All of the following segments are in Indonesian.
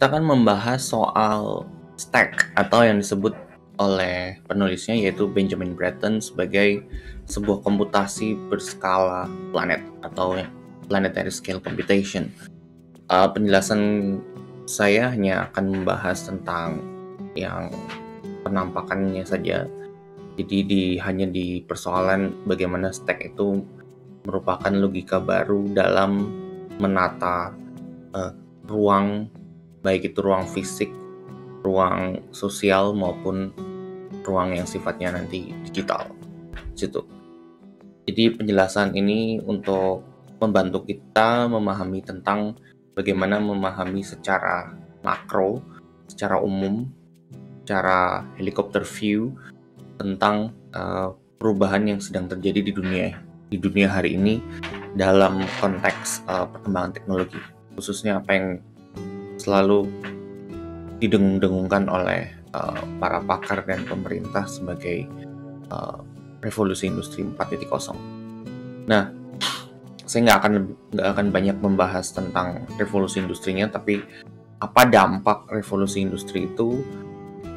Kita akan membahas soal stack atau yang disebut oleh penulisnya yaitu Benjamin Bratton sebagai sebuah komputasi berskala planet atau planetary scale computation. Penjelasan saya hanya akan membahas tentang yang penampakannya saja. Jadi hanya di persoalan bagaimana stack itu merupakan logika baru dalam menata ruang, baik itu ruang fisik, ruang sosial maupun ruang yang sifatnya nanti digital. Situ. Jadi penjelasan ini untuk membantu kita memahami tentang bagaimana memahami secara makro, secara umum, secara helikopter view tentang perubahan yang sedang terjadi di dunia hari ini dalam konteks perkembangan teknologi, khususnya apa yang selalu didengung-dengungkan oleh para pakar dan pemerintah sebagai revolusi industri 4.0. Nah, saya nggak akan banyak membahas tentang revolusi industrinya, tapi apa dampak revolusi industri itu,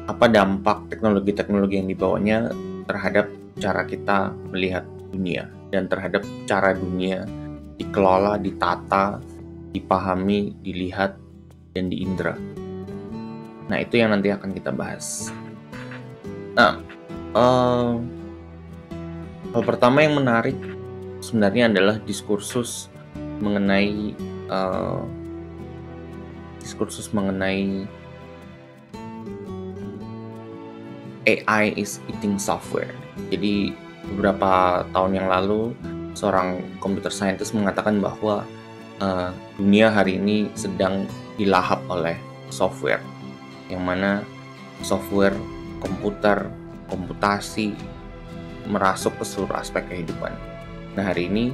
apa dampak teknologi-teknologi yang dibawanya terhadap cara kita melihat dunia dan terhadap cara dunia dikelola, ditata, dipahami, dilihat, dan diindra. Nah, itu yang nanti akan kita bahas. Nah, hal pertama yang menarik sebenarnya adalah diskursus mengenai AI is eating software. Jadi beberapa tahun yang lalu seorang computer scientist mengatakan bahwa dunia hari ini sedang dilahap oleh software, yang mana software komputer, komputasi merasuk ke seluruh aspek kehidupan. Nah, hari ini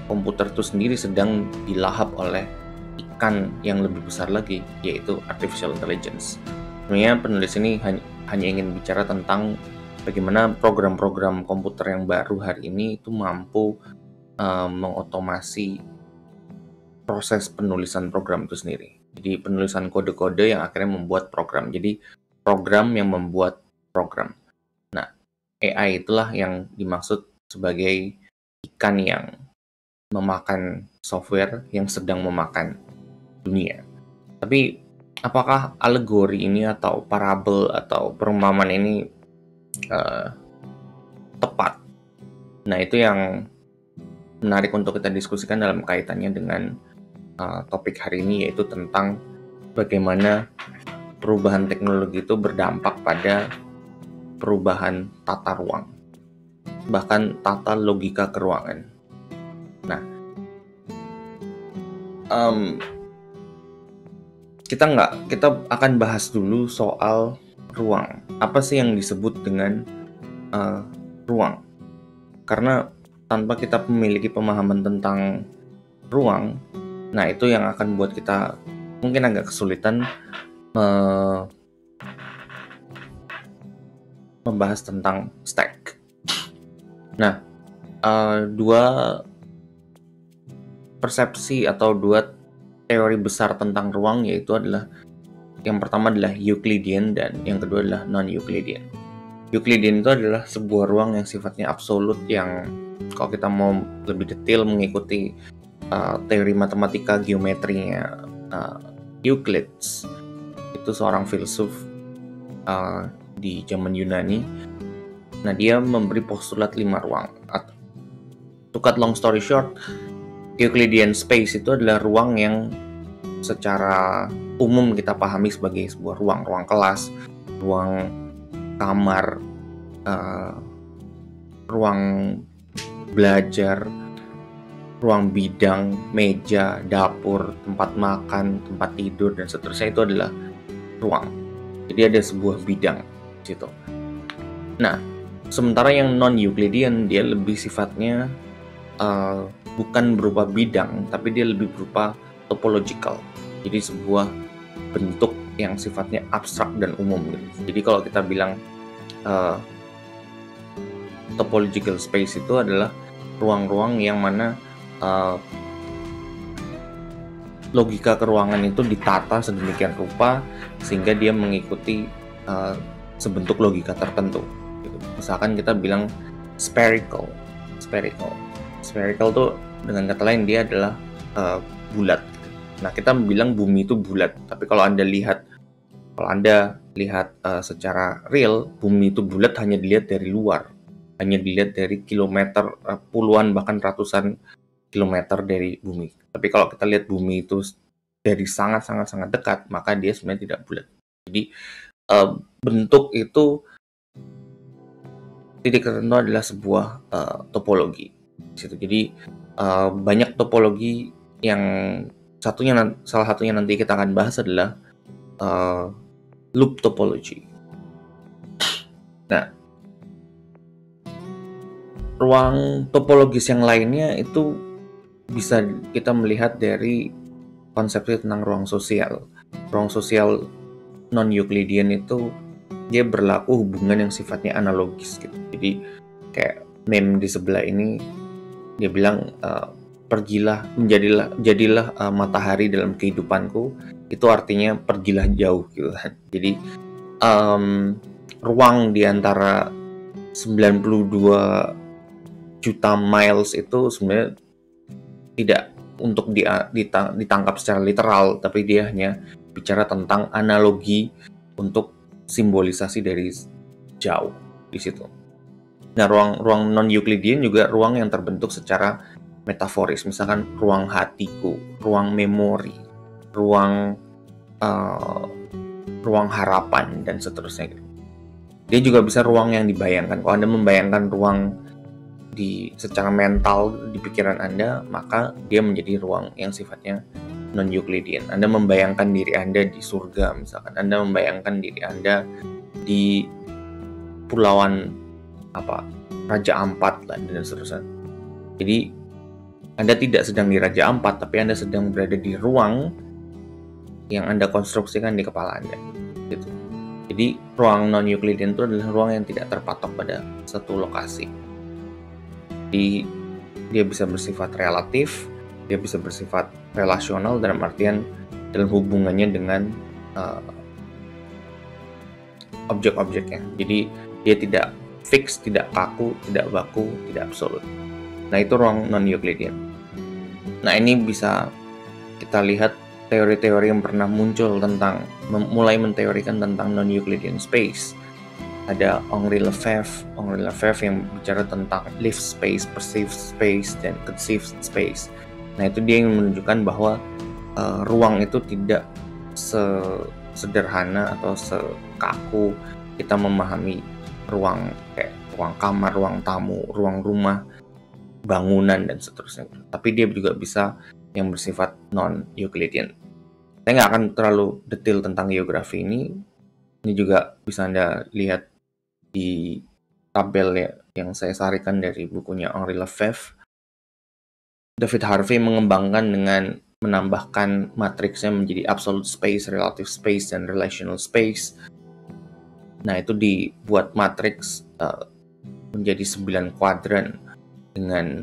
komputer itu sendiri sedang dilahap oleh ikan yang lebih besar lagi, yaitu artificial intelligence. Sebenarnya penulis ini hanya ingin bicara tentang bagaimana program-program komputer yang baru hari ini itu mampu mengotomasi proses penulisan program itu sendiri. Jadi penulisan kode-kode yang akhirnya membuat program. Jadi program yang membuat program. Nah, AI itulah yang dimaksud sebagai ikan yang memakan software yang sedang memakan dunia. Tapi apakah alegori ini atau parabel atau perumpamaan ini tepat? Nah, itu yang menarik untuk kita diskusikan dalam kaitannya dengan topik hari ini, yaitu tentang bagaimana perubahan teknologi itu berdampak pada perubahan tata ruang, bahkan tata logika keruangan. Nah, kita akan bahas dulu soal ruang. Apa sih yang disebut dengan ruang? Karena tanpa kita memiliki pemahaman tentang ruang, nah itu yang akan buat kita mungkin agak kesulitan membahas tentang stack. Nah, dua persepsi atau dua teori besar tentang ruang yaitu adalah, yang pertama adalah Euclidean dan yang kedua adalah non-Euclidean. Euclidean itu adalah sebuah ruang yang sifatnya absolut, yang kalau kita mau lebih detail mengikuti teori matematika geometrinya Euclid, itu seorang filsuf di zaman Yunani. Nah, dia memberi postulat 5 ruang. To cut long story short, Euclidean space itu adalah ruang yang secara umum kita pahami sebagai sebuah ruang kelas, ruang kamar, ruang belajar, ruang bidang, meja, dapur, tempat makan, tempat tidur, dan seterusnya. Itu adalah ruang. Jadi ada sebuah bidang gitu. Nah, sementara yang non-Euclidean dia lebih sifatnya bukan berupa bidang, tapi dia lebih berupa topological. Jadi sebuah bentuk yang sifatnya abstrak dan umum gitu. Jadi kalau kita bilang topological space itu adalah ruang-ruang yang mana logika keruangan itu ditata sedemikian rupa sehingga dia mengikuti sebentuk logika tertentu. Gitu. Misalkan kita bilang spherical tuh dengan kata lain dia adalah bulat. Nah, kita bilang bumi itu bulat, tapi kalau Anda lihat secara real, bumi itu bulat hanya dilihat dari luar, hanya dilihat dari kilometer, puluhan bahkan ratusan kilometer dari bumi. Tapi kalau kita lihat bumi itu dari sangat dekat, maka dia sebenarnya tidak bulat. Jadi bentuk itu titik tertentu adalah sebuah topologi. Jadi banyak topologi yang salah satunya nanti kita akan bahas adalah loop topology. Nah, ruang topologis yang lainnya itu bisa kita melihat dari konsepsi tentang ruang sosial. Ruang sosial non-Euclidean itu dia berlaku hubungan yang sifatnya analogis gitu. Jadi kayak meme di sebelah ini dia bilang jadilah matahari dalam kehidupanku, itu artinya pergilah jauh gitu kan. Jadi ruang di antara 92 juta miles itu sebenarnya tidak untuk ditangkap secara literal, tapi dia hanya bicara tentang analogi untuk simbolisasi dari jauh di situ. Nah, ruang non-Euclidean juga ruang yang terbentuk secara metaforis, misalkan ruang hatiku, ruang memori, ruang harapan dan seterusnya. Dia juga bisa ruang yang dibayangkan. Kalau Anda membayangkan ruang secara mental di pikiran Anda, maka dia menjadi ruang yang sifatnya non-Euclidean. Anda membayangkan diri Anda di surga, misalkan Anda membayangkan diri Anda di pulauan Raja Ampat dan seterusnya. Jadi Anda tidak sedang di Raja Ampat, tapi Anda sedang berada di ruang yang Anda konstruksikan di kepala Anda. Gitu. Jadi ruang non-Euclidean itu adalah ruang yang tidak terpatok pada satu lokasi. Jadi dia bisa bersifat relatif, dia bisa bersifat relasional dalam artian dalam hubungannya dengan objek-objeknya. Jadi dia tidak fix, tidak kaku, tidak baku, tidak absolut. Nah, itu ruang non-Euclidean. Nah, ini bisa kita lihat teori-teori yang pernah muncul mulai menteorikan tentang non-Euclidean space. Ada Henri Lefebvre yang bicara tentang live space, perceived space, dan conceived space. Nah, itu dia yang menunjukkan bahwa ruang itu tidak sederhana atau sekaku kita memahami ruang kayak ruang kamar, ruang tamu, ruang rumah, bangunan, dan seterusnya. Tapi dia juga bisa yang bersifat non-Euclidean. Saya nggak akan terlalu detail tentang geografi ini. Ini juga bisa Anda lihat di tabel yang saya sarikan dari bukunya Henri Lefebvre. David Harvey mengembangkan dengan menambahkan matriksnya menjadi absolute space, relative space, dan relational space. Nah, itu dibuat matriks menjadi 9 kuadran dengan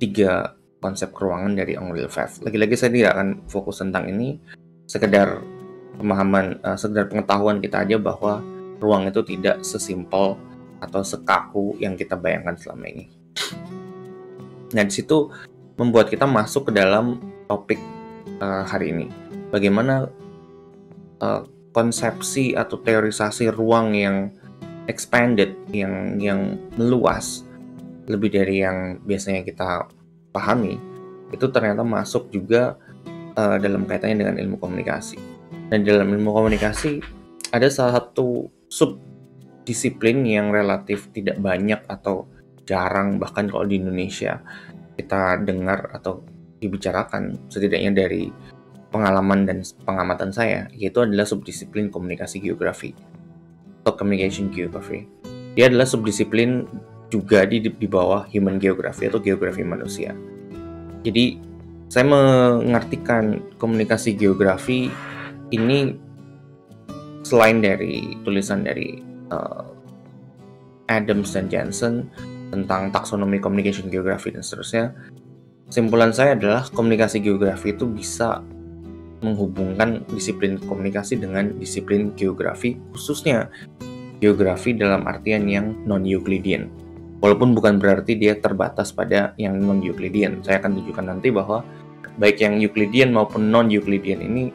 3 konsep keruangan dari Henri Lefebvre. Lagi-lagi saya tidak akan fokus tentang ini, sekedar pengetahuan kita aja bahwa ruang itu tidak sesimpel atau sekaku yang kita bayangkan selama ini. Nah, di situ membuat kita masuk ke dalam topik hari ini. Bagaimana konsepsi atau teorisasi ruang yang expanded, yang meluas, lebih dari yang biasanya kita pahami, itu ternyata masuk juga dalam kaitannya dengan ilmu komunikasi. Dan dalam ilmu komunikasi ada salah satu subdisiplin yang relatif tidak banyak atau jarang, bahkan kalau di Indonesia kita dengar atau dibicarakan, setidaknya dari pengalaman dan pengamatan saya, yaitu adalah subdisiplin komunikasi geografi atau communication geography. Dia adalah subdisiplin juga di bawah human geography atau geografi manusia. Jadi saya mengartikan komunikasi geografi ini selain dari tulisan dari Adams dan Jensen tentang taksonomi communication geography dan seterusnya. Kesimpulan saya adalah komunikasi geografi itu bisa menghubungkan disiplin komunikasi dengan disiplin geografi, khususnya geografi dalam artian yang non-Euclidean. Walaupun bukan berarti dia terbatas pada yang non-Euclidean. Saya akan tunjukkan nanti bahwa baik yang Euclidean maupun non-Euclidean ini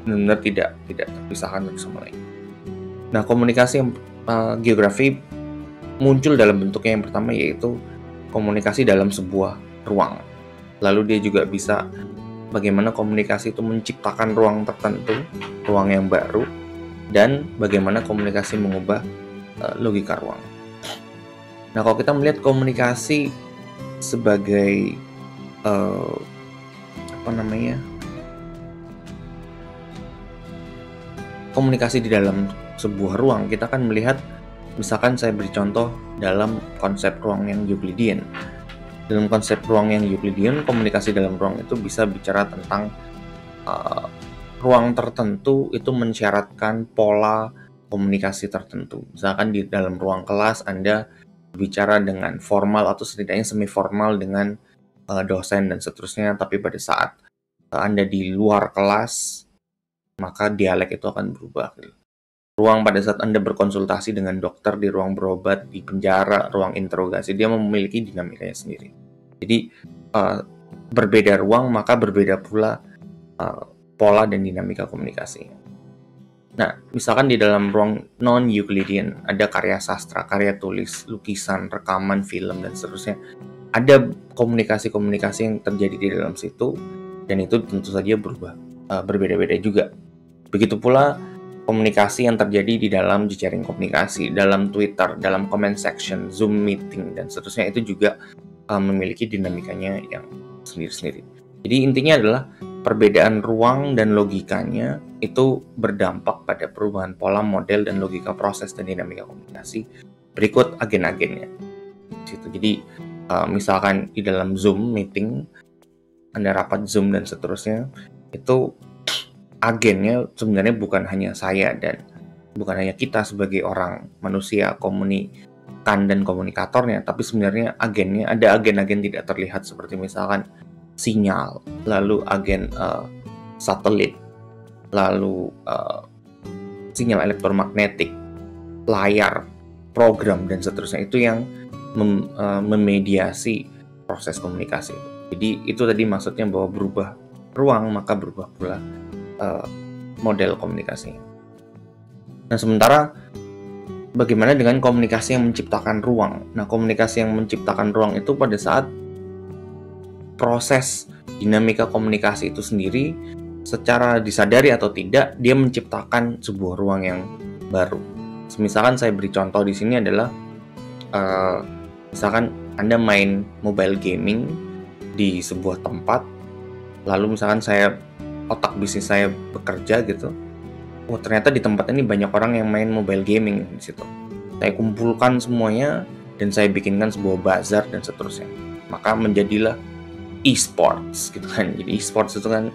benar-benar tidak terpisahkan satu sama lain. Nah, komunikasi geografi muncul dalam bentuknya yang pertama, yaitu komunikasi dalam sebuah ruang. Lalu dia juga bisa bagaimana komunikasi itu menciptakan ruang tertentu, ruang yang baru, dan bagaimana komunikasi mengubah logika ruang. Nah, kalau kita melihat komunikasi sebagai komunikasi di dalam sebuah ruang, kita akan melihat, misalkan saya beri contoh dalam konsep ruang yang Euclidean. Dalam konsep ruang yang Euclidean, komunikasi dalam ruang itu bisa bicara tentang ruang tertentu itu mensyaratkan pola komunikasi tertentu. Misalkan di dalam ruang kelas Anda bicara dengan formal atau setidaknya semi formal dengan dosen dan seterusnya, tapi pada saat Anda di luar kelas, maka dialek itu akan berubah. Ruang pada saat Anda berkonsultasi dengan dokter di ruang berobat, di penjara, ruang interogasi, dia memiliki dinamikanya sendiri. Jadi berbeda ruang, maka berbeda pula pola dan dinamika komunikasi. Nah, misalkan di dalam ruang non-Euclidean ada karya sastra, karya tulis, lukisan, rekaman, film, dan seterusnya. Ada komunikasi-komunikasi yang terjadi di dalam situ, dan itu tentu saja berubah, berbeda-beda juga. Begitu pula komunikasi yang terjadi di dalam jejaring komunikasi, dalam Twitter, dalam comment section, Zoom meeting, dan seterusnya, itu juga memiliki dinamikanya yang sendiri-sendiri. Jadi intinya adalah perbedaan ruang dan logikanya itu berdampak pada perubahan pola, model, dan logika proses dan dinamika komunikasi. Berikut agen-agennya. Jadi misalkan di dalam Zoom meeting, Anda rapat Zoom dan seterusnya, itu agennya sebenarnya bukan hanya saya dan bukan hanya kita sebagai orang manusia komunikan dan komunikatornya, tapi sebenarnya agennya ada agen-agen tidak terlihat seperti misalkan sinyal, lalu agen satelit, lalu sinyal elektromagnetik, layar, program, dan seterusnya. Itu yang memediasi proses komunikasi. Jadi itu tadi maksudnya bahwa berubah ruang, maka berubah pula model komunikasi. Nah, sementara bagaimana dengan komunikasi yang menciptakan ruang? Nah, komunikasi yang menciptakan ruang itu pada saat proses dinamika komunikasi itu sendiri secara disadari atau tidak dia menciptakan sebuah ruang yang baru. Misalkan saya beri contoh di sini adalah misalkan Anda main mobile gaming di sebuah tempat, lalu misalkan otak bisnis saya bekerja gitu. Oh, ternyata di tempat ini banyak orang yang main mobile gaming di situ. Saya kumpulkan semuanya dan saya bikinkan sebuah bazar dan seterusnya. Maka menjadilah e-sports gitu kan. Jadi e-sports itu kan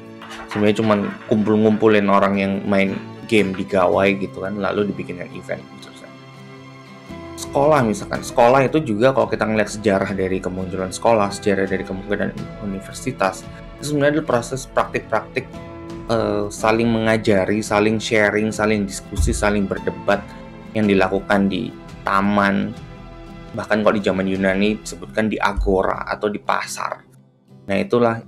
sebenarnya cuma ngumpulin orang yang main game di gawai gitu kan, lalu dibikinkan event gitu. Sekolah misalkan, sekolah itu juga kalau kita ngeliat sejarah dari kemunculan sekolah, sejarah dari kemunculan universitas, itu sebenarnya adalah proses praktik-praktik saling mengajari, saling sharing, saling diskusi, saling berdebat yang dilakukan di taman, bahkan kalau di zaman Yunani disebutkan di agora atau di pasar. Nah, itulah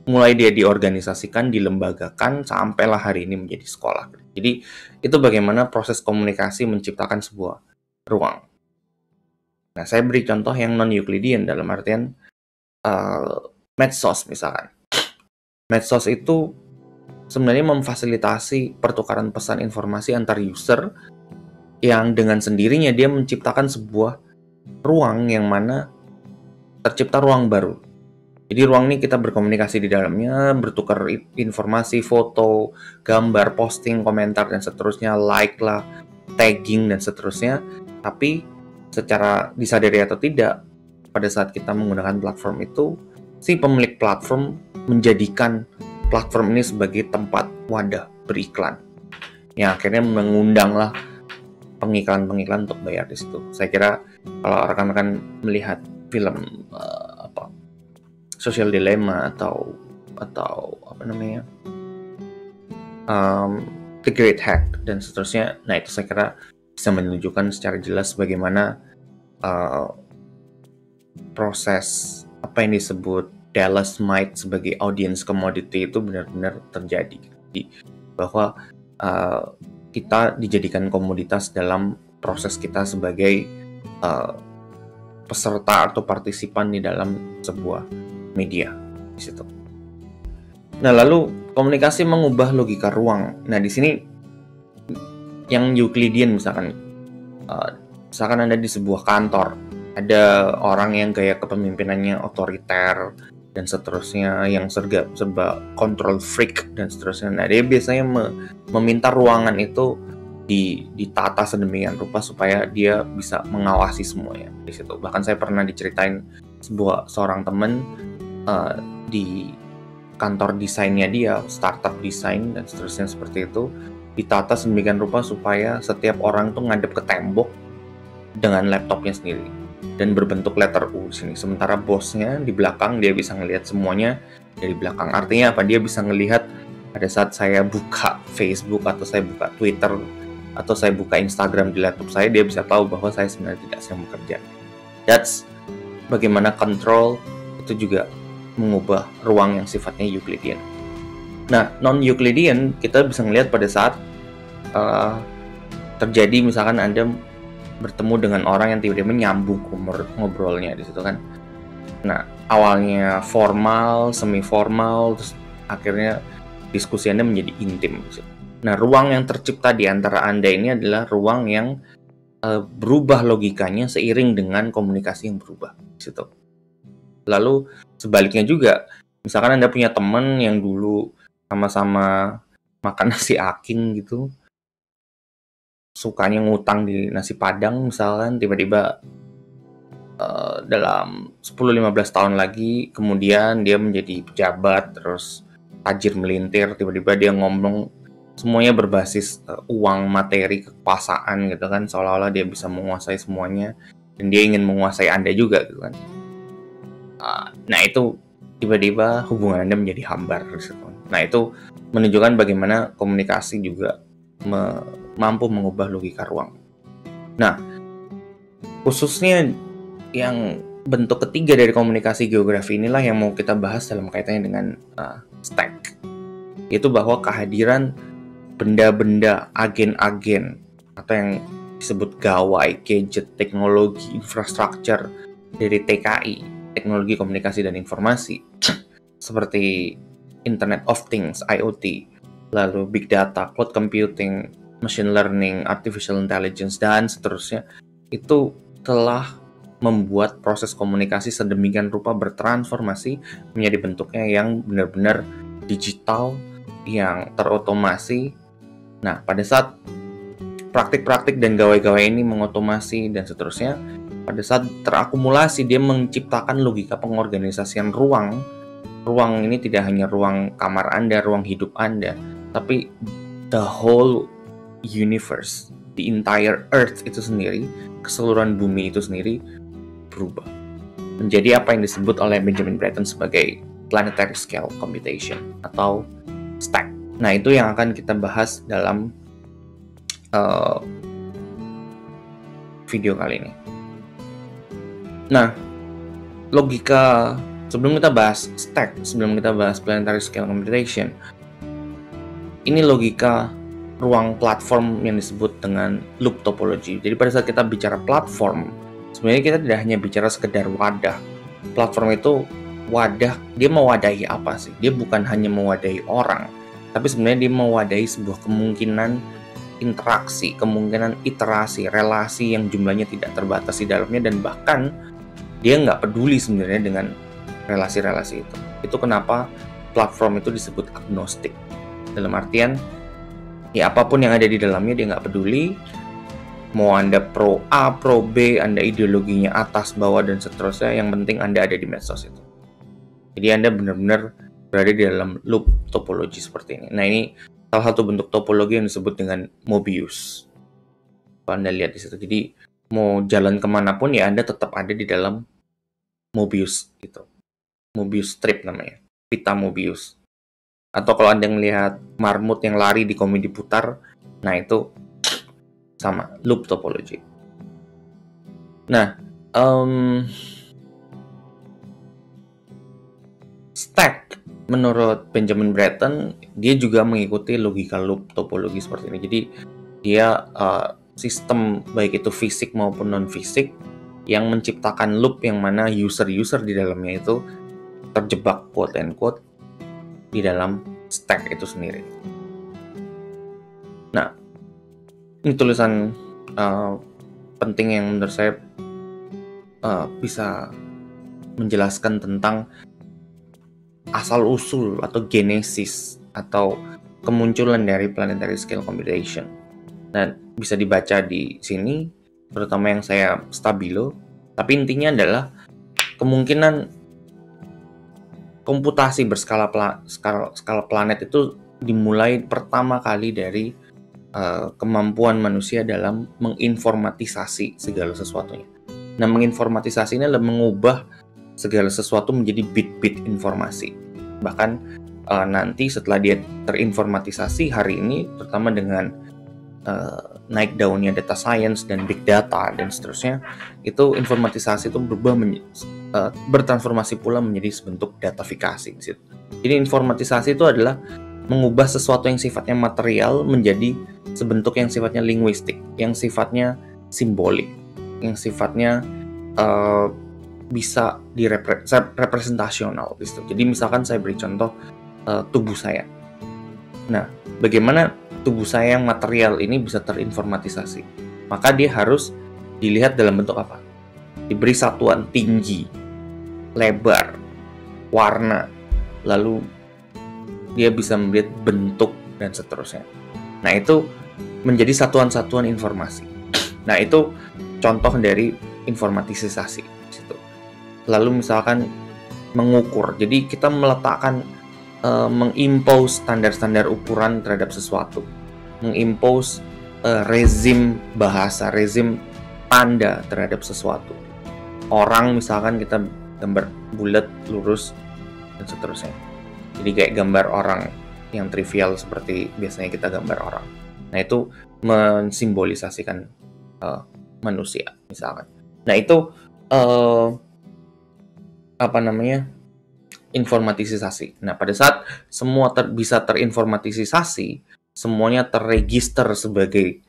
mulai dia diorganisasikan, dilembagakan, sampailah hari ini menjadi sekolah. Jadi itu bagaimana proses komunikasi menciptakan sebuah ruang. Nah, saya beri contoh yang non-Euclidean dalam artian medsos misalkan. Medsos itu sebenarnya memfasilitasi pertukaran pesan informasi antar user yang dengan sendirinya dia menciptakan sebuah ruang yang mana tercipta ruang baru. Jadi ruang ini kita berkomunikasi di dalamnya, bertukar informasi, foto, gambar, posting, komentar, dan seterusnya, like lah, tagging, dan seterusnya. Tapi secara disadari atau tidak, pada saat kita menggunakan platform itu, si pemilik platform menjadikan platform ini sebagai tempat wadah beriklan. Yang akhirnya mengundanglah pengiklan-pengiklan untuk bayar di situ. Saya kira kalau rekan-rekan melihat film Social Dilemma atau The Great Hack dan seterusnya. Nah, itu saya kira bisa menunjukkan secara jelas bagaimana proses apa yang disebut Dallas Might sebagai audience commodity itu benar-benar terjadi. Jadi bahwa kita dijadikan komoditas dalam proses kita sebagai peserta atau partisipan di dalam sebuah media di situ. Nah, lalu komunikasi mengubah logika ruang. Nah, di sini yang Euclidean misalkan Anda di sebuah kantor, ada orang yang gaya kepemimpinannya otoriter dan seterusnya, yang serba control freak dan seterusnya. Nah, dia biasanya meminta ruangan itu ditata sedemikian rupa supaya dia bisa mengawasi semuanya di situ. Bahkan saya pernah diceritain seorang teman di kantor desainnya dia, startup desain dan seterusnya seperti itu, ditata sedemikian rupa supaya setiap orang tuh ngadep ke tembok dengan laptopnya sendiri dan berbentuk letter U sini. Sementara bosnya di belakang dia bisa ngelihat semuanya dari belakang. Artinya apa? Dia bisa ngelihat pada saat saya buka Facebook atau saya buka Twitter atau saya buka Instagram di laptop saya, dia bisa tahu bahwa saya sebenarnya tidak sedang bekerja. That's bagaimana control itu juga mengubah ruang yang sifatnya Euclidean. Nah, non-Euclidean kita bisa ngelihat pada saat terjadi misalkan Anda bertemu dengan orang yang tiba-tiba nyambung ngobrolnya di situ kan. Nah, awalnya formal, semi formal, terus akhirnya diskusi Anda menjadi intim. Nah, ruang yang tercipta di antara Anda ini adalah ruang yang berubah logikanya seiring dengan komunikasi yang berubah di situ. Lalu sebaliknya juga, misalkan Anda punya teman yang dulu sama-sama makan nasi aking gitu, sukanya ngutang di nasi padang misalkan, tiba-tiba dalam 10-15 tahun lagi kemudian dia menjadi pejabat, terus tajir melintir, tiba-tiba dia ngomong semuanya berbasis uang, materi, kekuasaan gitu kan, seolah-olah dia bisa menguasai semuanya dan dia ingin menguasai Anda juga gitu kan. Nah, itu tiba-tiba hubungan Anda menjadi hambar gitu. Nah, itu menunjukkan bagaimana komunikasi juga mampu mengubah logika ruang. Nah, khususnya yang bentuk ketiga dari komunikasi geografi inilah yang mau kita bahas dalam kaitannya dengan stack, yaitu bahwa kehadiran benda-benda, agen-agen atau yang disebut gawai, gadget, teknologi, infrastruktur dari TKI, teknologi komunikasi dan informasi, seperti Internet of Things, IoT, lalu Big Data, Cloud Computing, Machine Learning, Artificial Intelligence, dan seterusnya, itu telah membuat proses komunikasi sedemikian rupa bertransformasi menjadi bentuknya yang benar-benar digital, yang terotomasi. Nah, pada saat praktik-praktik dan gawai-gawai ini mengotomasi dan seterusnya, pada saat terakumulasi dia menciptakan logika pengorganisasian ruang. Ruang ini tidak hanya ruang kamar Anda, ruang hidup Anda, tapi the whole universe, the entire earth itu sendiri, keseluruhan bumi itu sendiri berubah menjadi apa yang disebut oleh Benjamin Bratton sebagai planetary scale computation atau stack. Nah, itu yang akan kita bahas dalam video kali ini. Nah, logika sebelum kita bahas stack, sebelum kita bahas planetary scale computation, ini logika ruang platform yang disebut dengan loop topology. Jadi pada saat kita bicara platform, sebenarnya kita tidak hanya bicara sekedar wadah. Platform itu wadah, dia mewadahi apa sih? Dia bukan hanya mewadahi orang, tapi sebenarnya dia mewadahi sebuah kemungkinan interaksi, kemungkinan iterasi, relasi yang jumlahnya tidak terbatas di dalamnya, dan bahkan dia nggak peduli sebenarnya dengan relasi-relasi itu. Itu kenapa platform itu disebut agnostik. Dalam artian, ya apapun yang ada di dalamnya dia nggak peduli. Mau Anda pro A, pro B, Anda ideologinya atas, bawah, dan seterusnya, yang penting Anda ada di medsos itu. Jadi Anda benar-benar berada di dalam loop topologi seperti ini. Nah, ini salah satu bentuk topologi yang disebut dengan Mobius. Kalau Anda lihat di situ. Jadi mau jalan kemanapun ya Anda tetap ada di dalam Mobius gitu. Mobius strip namanya, pita Mobius. Atau kalau Anda ngelihat marmut yang lari di komedi putar, nah itu sama, loop topology. Nah, stack menurut Benjamin Bratton, dia juga mengikuti logika loop topologi seperti ini. Jadi dia sistem baik itu fisik maupun non fisik yang menciptakan loop yang mana user-user di dalamnya itu terjebak quote and quote di dalam stack itu sendiri. Nah, ini tulisan penting yang menurut saya bisa menjelaskan tentang asal-usul atau genesis atau kemunculan dari planetary scale computation. Dan bisa dibaca di sini, terutama yang saya stabilo. Tapi intinya adalah kemungkinan komputasi berskala skala planet itu dimulai pertama kali dari kemampuan manusia dalam menginformatisasi segala sesuatunya. Nah, menginformatisasi ini adalah mengubah segala sesuatu menjadi bit-bit informasi. Bahkan nanti setelah dia terinformatisasi hari ini, terutama dengan naik daunnya data science dan big data dan seterusnya, itu informatisasi itu bertransformasi pula menjadi sebentuk datafikasi di situ. Jadi informatisasi itu adalah mengubah sesuatu yang sifatnya material menjadi sebentuk yang sifatnya linguistik, yang sifatnya simbolik, yang sifatnya bisa representasional gitu. Jadi misalkan saya beri contoh tubuh saya. Nah, bagaimana tubuh saya yang material ini bisa terinformatisasi? Maka dia harus dilihat dalam bentuk apa? Diberi satuan tinggi, lebar, warna, lalu dia bisa melihat bentuk dan seterusnya. Nah, itu menjadi satuan-satuan informasi. Nah, itu contoh dari informatisasi situ. Lalu misalkan mengukur. Jadi kita meletakkan mengimpose standar-standar ukuran terhadap sesuatu. Mengimpose rezim bahasa, rezim tanda terhadap sesuatu. Orang misalkan kita gambar bulat, lurus, dan seterusnya. Jadi kayak gambar orang yang trivial seperti biasanya kita gambar orang. Nah, itu mensimbolisasikan manusia misalkan. Nah, itu informatisasi. Nah, pada saat semua bisa terinformatisasi, semuanya terregister sebagai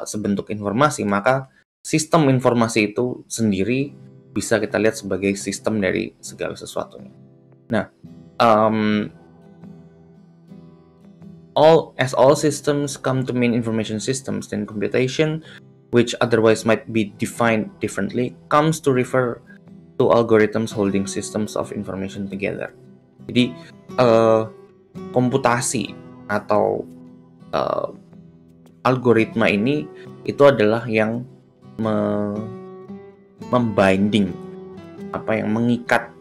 sebentuk informasi, maka sistem informasi itu sendiri bisa kita lihat sebagai sistem dari segala sesuatunya. Nah, all systems come to mean information systems, then computation, which otherwise might be defined differently, comes to refer to algorithms holding systems of information together. Jadi komputasi atau algoritma ini itu adalah yang membinding, yang mengikat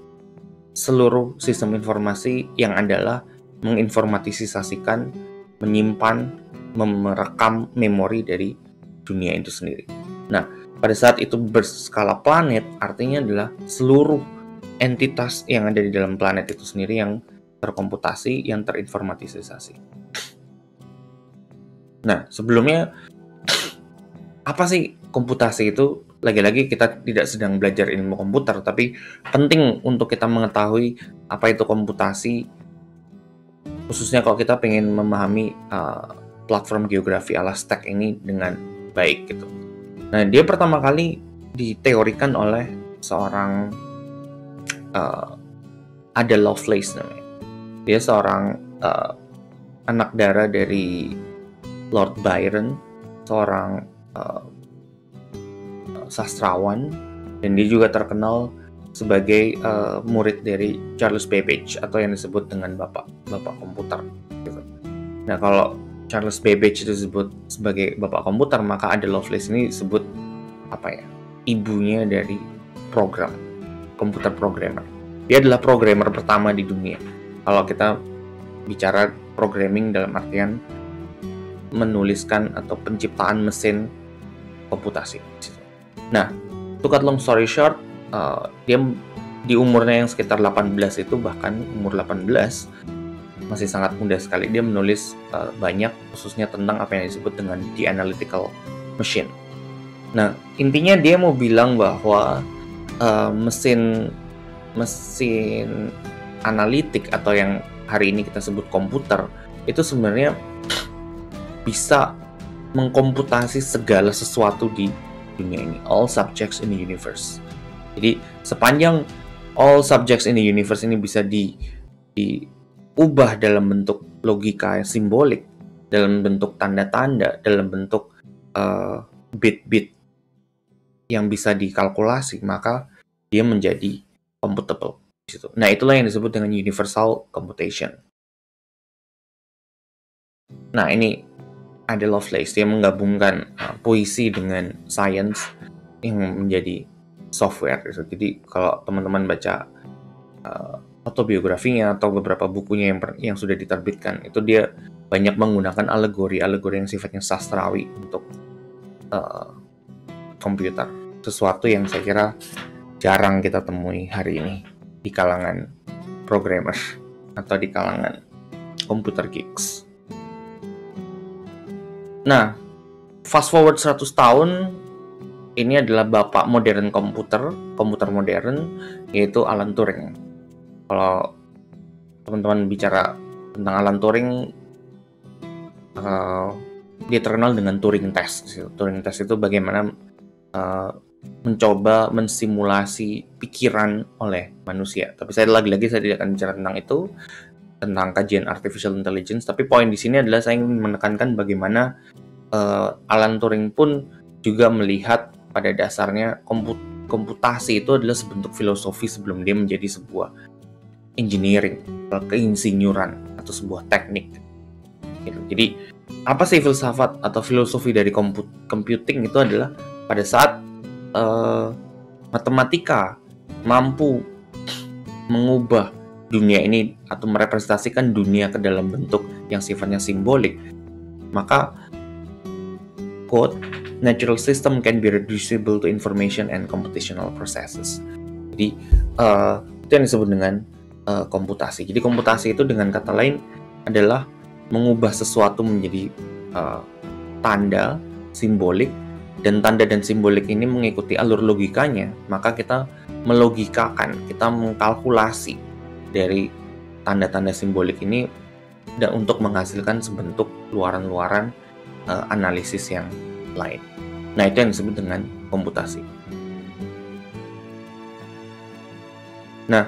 seluruh sistem informasi yang adalah menginformatisasikan, menyimpan, merekam memori dari dunia itu sendiri. Nah, pada saat itu berskala planet, artinya adalah seluruh entitas yang ada di dalam planet itu sendiri yang terkomputasi, yang terinformatisasi. Nah, sebelumnya apa sih komputasi itu? Lagi-lagi kita tidak sedang belajar ilmu komputer, tapi penting untuk kita mengetahui apa itu komputasi, khususnya kalau kita pengen memahami platform geografi ala stack ini dengan baik gitu. Nah, dia pertama kali diteorikan oleh seorang Ada Lovelace namanya. Dia seorang anak dara dari Lord Byron, seorang sastrawan, dan dia juga terkenal sebagai murid dari Charles Babbage atau yang disebut dengan bapak komputer gitu. Nah, kalau Charles Babbage itu disebut sebagai bapak komputer, maka Ada Lovelace ini disebut ibunya dari komputer programmer. Dia adalah programmer pertama di dunia. Kalau kita bicara programming dalam artian menuliskan atau penciptaan mesin komputasi. Nah, to cut long story short, dia di umurnya yang sekitar 18 itu, bahkan umur 18, masih sangat muda sekali. Dia menulis banyak, khususnya tentang apa yang disebut dengan the analytical machine. Nah, intinya dia mau bilang bahwa mesin analitik atau yang hari ini kita sebut komputer itu sebenarnya bisa mengkomputasi segala sesuatu di dunia ini, all subjects in the universe. Jadi sepanjang all subjects in the universe ini bisa diubah dalam bentuk logika yang simbolik, dalam bentuk tanda-tanda, dalam bentuk bit-bit yang bisa dikalkulasi, maka dia menjadi computable. Nah, itulah yang disebut dengan universal computation. Nah, ini ada Lovelace, dia menggabungkan puisi dengan science yang menjadi software. Jadi kalau teman-teman baca autobiografinya atau beberapa bukunya yang sudah diterbitkan, itu dia banyak menggunakan alegori yang sifatnya sastrawi untuk komputer. Sesuatu yang saya kira jarang kita temui hari ini di kalangan programmer atau di kalangan computer geeks. Nah, fast forward 100 tahun, ini adalah bapak modern komputer modern, yaitu Alan Turing. Kalau teman-teman bicara tentang Alan Turing, dia terkenal dengan Turing Test. Turing Test itu bagaimana mencoba mensimulasi pikiran oleh manusia. Tapi lagi-lagi saya tidak akan bicara tentang itu, tentang kajian artificial intelligence. Tapi poin di sini adalah saya ingin menekankan bagaimana Alan Turing pun juga melihat pada dasarnya komputasi itu adalah sebentuk filosofi sebelum dia menjadi sebuah engineering, keinsinyuran atau sebuah teknik. Jadi apa sih filsafat atau filosofi dari computing itu adalah pada saat matematika mampu mengubah dunia ini atau merepresentasikan dunia ke dalam bentuk yang sifatnya simbolik, maka quote, natural system can be reducible to information and computational processes. Jadi itu yang disebut dengan komputasi. Jadi komputasi itu dengan kata lain adalah mengubah sesuatu menjadi tanda simbolik, dan tanda dan simbolik ini mengikuti alur logikanya, maka kita melogikakan, kita mengkalkulasi dari tanda-tanda simbolik ini dan untuk menghasilkan sebentuk luaran-luaran analisis yang lain. Nah, itu yang disebut dengan komputasi. Nah,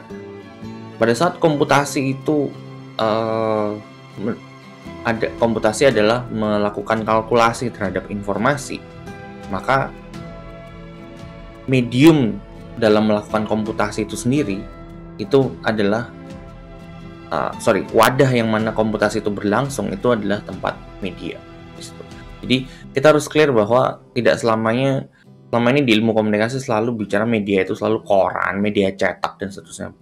pada saat komputasi itu komputasi adalah melakukan kalkulasi terhadap informasi, maka medium dalam melakukan komputasi itu sendiri itu adalah wadah yang mana komputasi itu berlangsung itu adalah tempat media. Jadi kita harus clear bahwa tidak selama ini di ilmu komunikasi selalu bicara media itu selalu koran, media cetak dan seterusnya.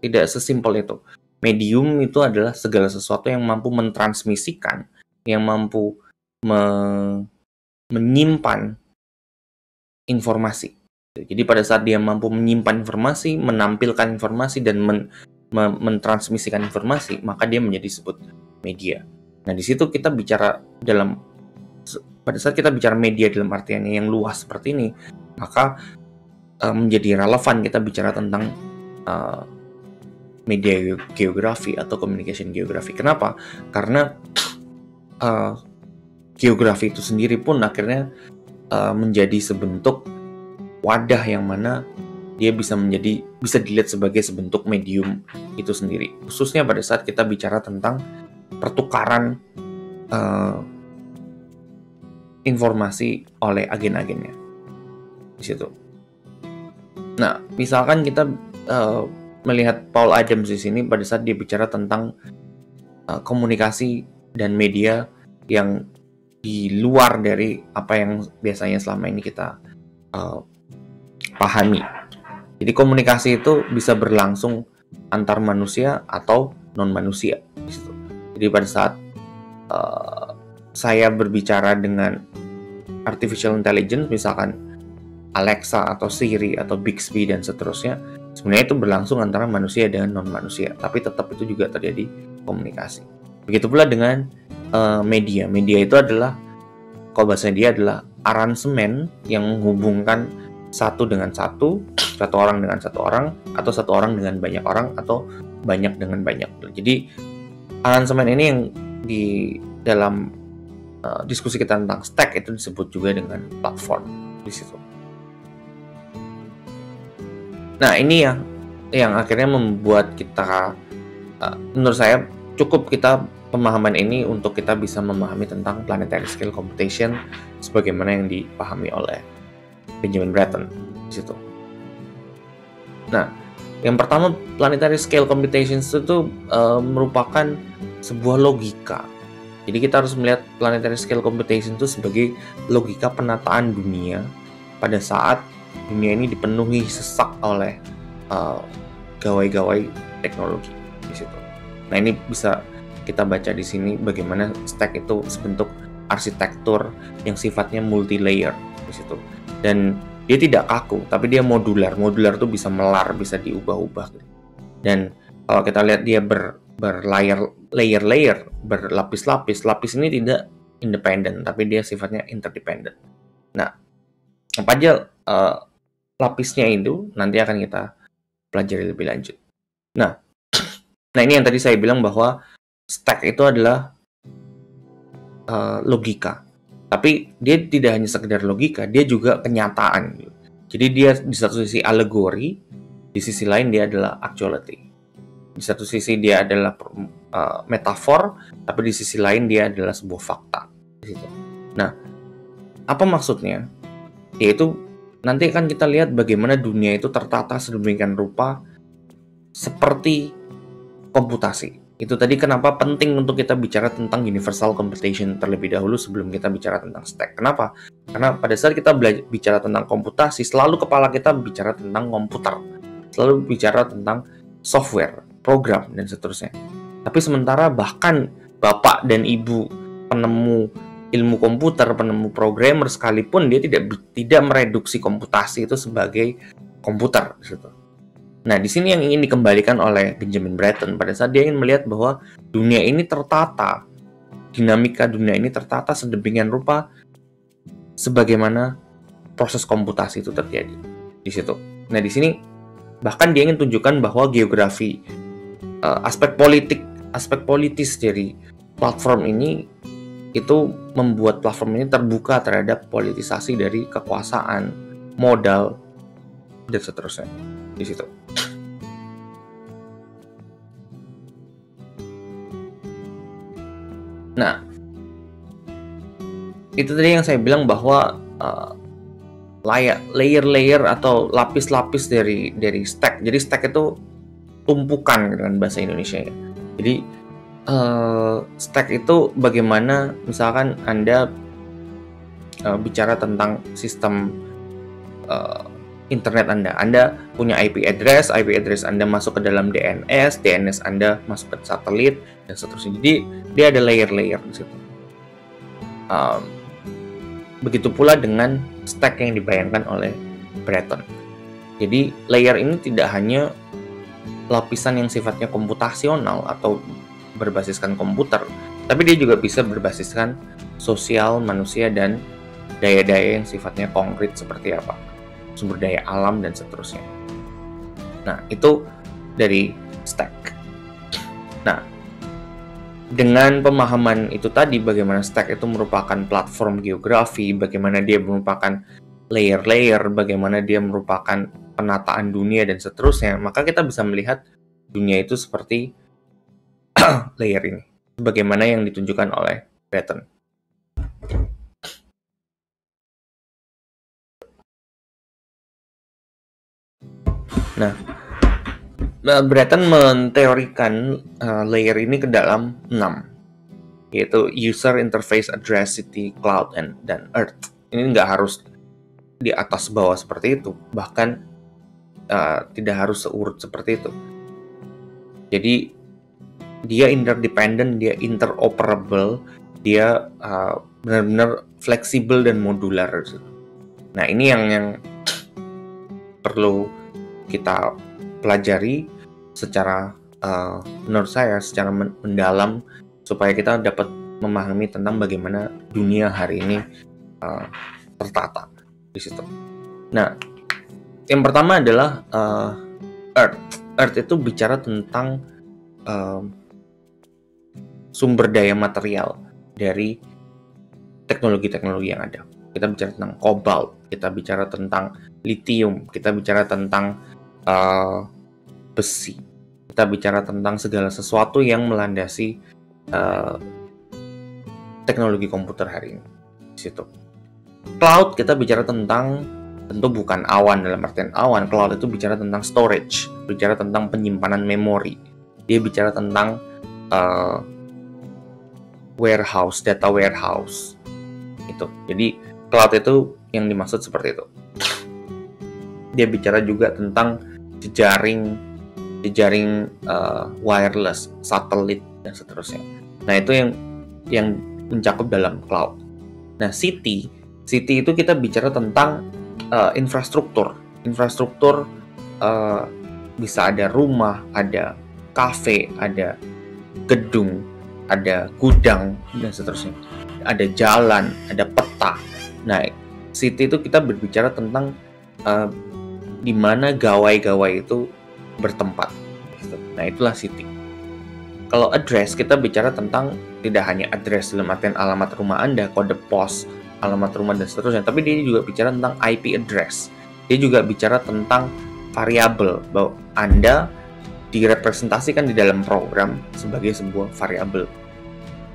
Tidak sesimpel itu. Medium itu adalah segala sesuatu yang mampu mentransmisikan, yang mampu menyimpan informasi. Jadi pada saat dia mampu menyimpan informasi, menampilkan informasi, dan mentransmisikan informasi, maka dia menjadi disebut media. Nah, di situ kita bicara pada saat kita bicara media dalam artian yang luas seperti ini, maka menjadi relevan kita bicara tentang media geografi atau communication geografi. Kenapa? Karena geografi itu sendiri pun akhirnya menjadi sebentuk wadah yang mana dia bisa dilihat sebagai sebentuk medium itu sendiri. Khususnya pada saat kita bicara tentang pertukaran informasi oleh agen-agennya di situ. Nah, misalkan kita melihat Paul Adams di sini pada saat dia bicara tentang komunikasi dan media yang di luar dari apa yang biasanya selama ini kita pahami. Jadi komunikasi itu bisa berlangsung antar manusia atau non manusia. Jadi pada saat saya berbicara dengan artificial intelligence, misalkan Alexa atau Siri atau Bixby dan seterusnya, Sebenarnya itu berlangsung antara manusia dan non-manusia, tapi tetap itu juga terjadi komunikasi. Begitu pula dengan media. Media itu adalah, kalau bahasa dia adalah aransemen yang menghubungkan satu dengan satu orang dengan satu orang, atau satu orang dengan banyak orang, atau banyak dengan banyak. Jadi aransemen ini yang di dalam diskusi kita tentang stack itu disebut juga dengan platform di situ. Nah, ini yang akhirnya membuat kita, menurut saya cukup kita pemahaman ini untuk kita bisa memahami tentang planetary scale computation sebagaimana yang dipahami oleh Benjamin Bratton di situ. Nah, yang pertama, planetary scale computation itu merupakan sebuah logika. Jadi kita harus melihat planetary scale computation itu sebagai logika penataan dunia pada saat dunia ini dipenuhi sesak oleh gawai-gawai teknologi di situ. Nah, ini bisa kita baca di sini bagaimana stack itu sebentuk arsitektur yang sifatnya multi-layer di situ. Dan dia tidak kaku, tapi dia modular. Modular tuh bisa melar, bisa diubah-ubah. Dan kalau kita lihat dia layer-layer, berlapis-lapis. Lapis ini tidak independen, tapi dia sifatnya interdependent. Nah, apa aja lapisnya itu nanti akan kita pelajari lebih lanjut. Nah ini yang tadi saya bilang bahwa stack itu adalah logika. Tapi dia tidak hanya sekedar logika, dia juga kenyataan. Jadi dia di satu sisi alegori, di sisi lain dia adalah actuality. Di satu sisi dia adalah metafor, tapi di sisi lain dia adalah sebuah fakta. Nah, apa maksudnya? Yaitu nanti akan kita lihat bagaimana dunia itu tertata sedemikian rupa seperti komputasi. Itu tadi kenapa penting untuk kita bicara tentang universal computation terlebih dahulu sebelum kita bicara tentang stack. Kenapa? Karena pada saat kita bicara tentang komputasi, selalu kepala kita bicara tentang komputer. Selalu bicara tentang software, program, dan seterusnya. Tapi sementara bahkan bapak dan ibu penemu ilmu komputer, penemu programmer sekalipun, dia tidak mereduksi komputasi itu sebagai komputer di situ. Nah, di sini yang ingin dikembalikan oleh Benjamin Bratton pada saat dia ingin melihat bahwa dunia ini tertata, dinamika dunia ini tertata sedemikian rupa sebagaimana proses komputasi itu terjadi di situ. Nah, di sini bahkan dia ingin tunjukkan bahwa geografi, aspek politis dari platform ini itu membuat platform ini terbuka terhadap politisasi dari kekuasaan, modal, dan seterusnya di situ. Nah, itu tadi yang saya bilang bahwa layer-layer atau lapis-lapis dari stack. Jadi stack itu tumpukan dengan bahasa Indonesia ya. Jadi stack itu bagaimana misalkan Anda bicara tentang sistem internet Anda punya IP address Anda masuk ke dalam DNS Anda masuk ke satelit dan seterusnya. Jadi dia ada layer-layer di situ. Begitu pula dengan stack yang dibayangkan oleh Bratton. Jadi layer ini tidak hanya lapisan yang sifatnya komputasional atau berbasiskan komputer, tapi dia juga bisa berbasiskan sosial manusia dan daya-daya yang sifatnya konkret seperti apa, sumber daya alam dan seterusnya. Nah, itu dari stack. Nah, dengan pemahaman itu tadi, bagaimana stack itu merupakan platform geografi, bagaimana dia merupakan layer-layer, bagaimana dia merupakan penataan dunia dan seterusnya, maka kita bisa melihat dunia itu seperti layer ini, bagaimana yang ditunjukkan oleh Bratton. Nah, Bratton menteorikan layer ini ke dalam 6, yaitu User Interface, Address, City, Cloud, dan Earth. Ini nggak harus di atas bawah seperti itu, bahkan tidak harus seurut seperti itu. Jadi dia interdependent, dia interoperable, dia benar-benar fleksibel dan modular. Nah, ini yang perlu kita pelajari secara menurut saya secara mendalam supaya kita dapat memahami tentang bagaimana dunia hari ini tertata di situ. Nah, yang pertama adalah Earth. Earth itu bicara tentang sumber daya material dari teknologi-teknologi yang ada. Kita bicara tentang kobalt, kita bicara tentang lithium, kita bicara tentang besi, kita bicara tentang segala sesuatu yang melandasi teknologi komputer hari ini. Di situ. Cloud kita bicara tentang, tentu bukan awan dalam artian awan. Cloud itu bicara tentang storage, bicara tentang penyimpanan memori. Dia bicara tentang warehouse, data warehouse. Itu. Jadi cloud itu yang dimaksud seperti itu. Dia bicara juga tentang jejaring wireless, satelit dan seterusnya. Nah, itu yang mencakup dalam cloud. Nah, city itu kita bicara tentang infrastruktur. Infrastruktur bisa ada rumah, ada kafe, ada gedung, ada gudang dan seterusnya. Ada jalan, ada peta. Nah, city itu kita berbicara tentang di mana gawai-gawai itu bertempat. Nah, itulah city. Kalau address, kita bicara tentang tidak hanya address dalam artian alamat rumah Anda, kode pos, alamat rumah dan seterusnya, tapi dia juga bicara tentang IP address. Dia juga bicara tentang variabel, bahwa Anda direpresentasikan di dalam program sebagai sebuah variabel.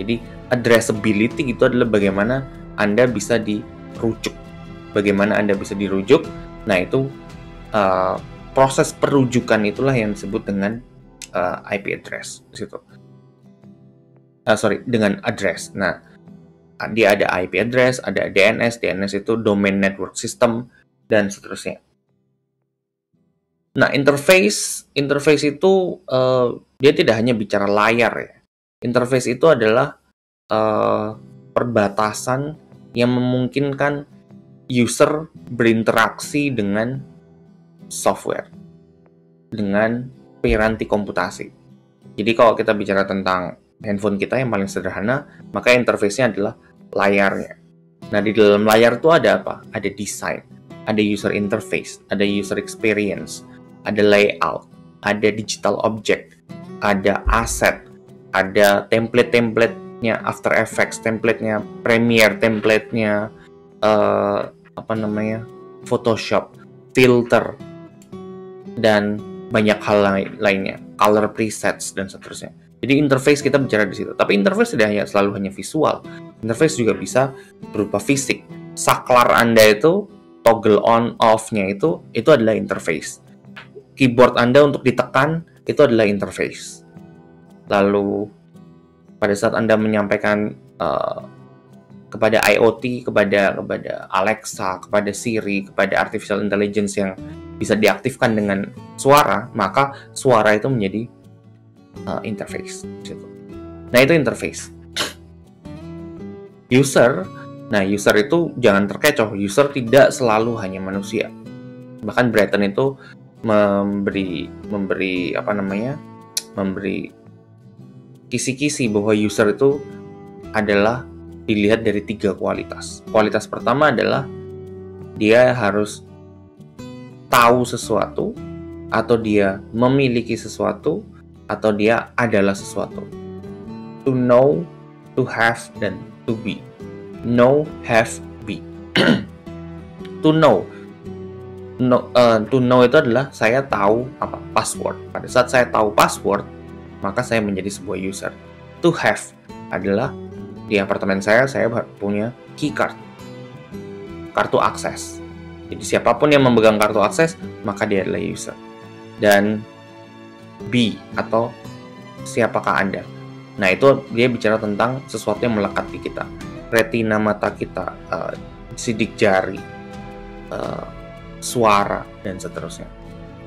Jadi addressability itu adalah bagaimana Anda bisa dirujuk. Bagaimana Anda bisa dirujuk, nah itu proses perujukan itulah yang disebut dengan IP address di situ. Dengan address. Nah, dia ada IP address, ada DNS. DNS itu Domain Network System dan seterusnya. Nah, interface itu dia tidak hanya bicara layar ya. Interface itu adalah perbatasan yang memungkinkan user berinteraksi dengan software, dengan piranti komputasi. Jadi kalau kita bicara tentang handphone kita yang paling sederhana, maka interface-nya adalah layarnya. Nah, di dalam layar itu ada apa? Ada design, ada user interface, ada user experience, ada layout, ada digital object, ada asset, ada template-templatenya After Effects, template-nya Premiere, template-nya Photoshop, filter, dan banyak hal lainnya, color presets dan seterusnya. Jadi interface kita bicara di situ. Tapi interface tidak selalu hanya visual. Interface juga bisa berupa fisik. Saklar Anda itu toggle on off-nya itu adalah interface. Keyboard Anda untuk ditekan itu adalah interface. Lalu pada saat Anda menyampaikan kepada IoT, kepada Alexa, kepada Siri, kepada artificial intelligence yang bisa diaktifkan dengan suara, maka suara itu menjadi interface. Nah, itu interface. User itu jangan terkecoh. User tidak selalu hanya manusia. Bahkan Breton itu memberi kisi-kisi bahwa user itu adalah dilihat dari 3 kualitas. Kualitas pertama adalah dia harus tahu sesuatu, atau dia memiliki sesuatu, atau dia adalah sesuatu. To know, to have, dan to be. Know, have, be. To know. To know itu adalah saya tahu password. Pada saat saya tahu password, maka saya menjadi sebuah user. To have adalah di apartemen saya punya keycard, kartu akses. Jadi siapapun yang memegang kartu akses, maka dia adalah user. Dan be atau siapakah Anda. Nah, itu dia bicara tentang sesuatu yang melekat di kita. Retina mata kita, sidik jari, suara, dan seterusnya.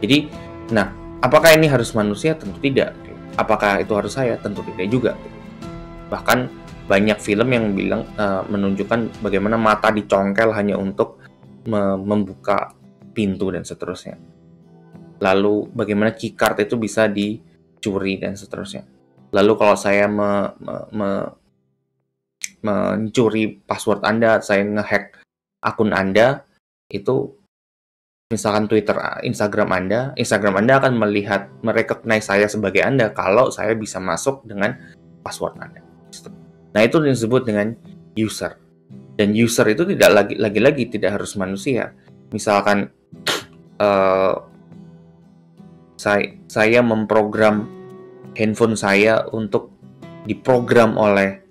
Jadi, nah, apakah ini harus manusia? Tentu tidak. Apakah itu harus saya? Tentu tidak juga. Bahkan banyak film yang menunjukkan bagaimana mata dicongkel hanya untuk membuka pintu dan seterusnya. lalu bagaimana keycard itu bisa dicuri dan seterusnya. Lalu kalau saya mencuri password Anda, saya ngehack akun Anda, itu misalkan Twitter, Instagram Anda akan merecognize saya sebagai Anda kalau saya bisa masuk dengan password Anda. Nah, itu disebut dengan user. Dan user itu tidak lagi-lagi tidak harus manusia. Misalkan saya memprogram handphone saya untuk diprogram oleh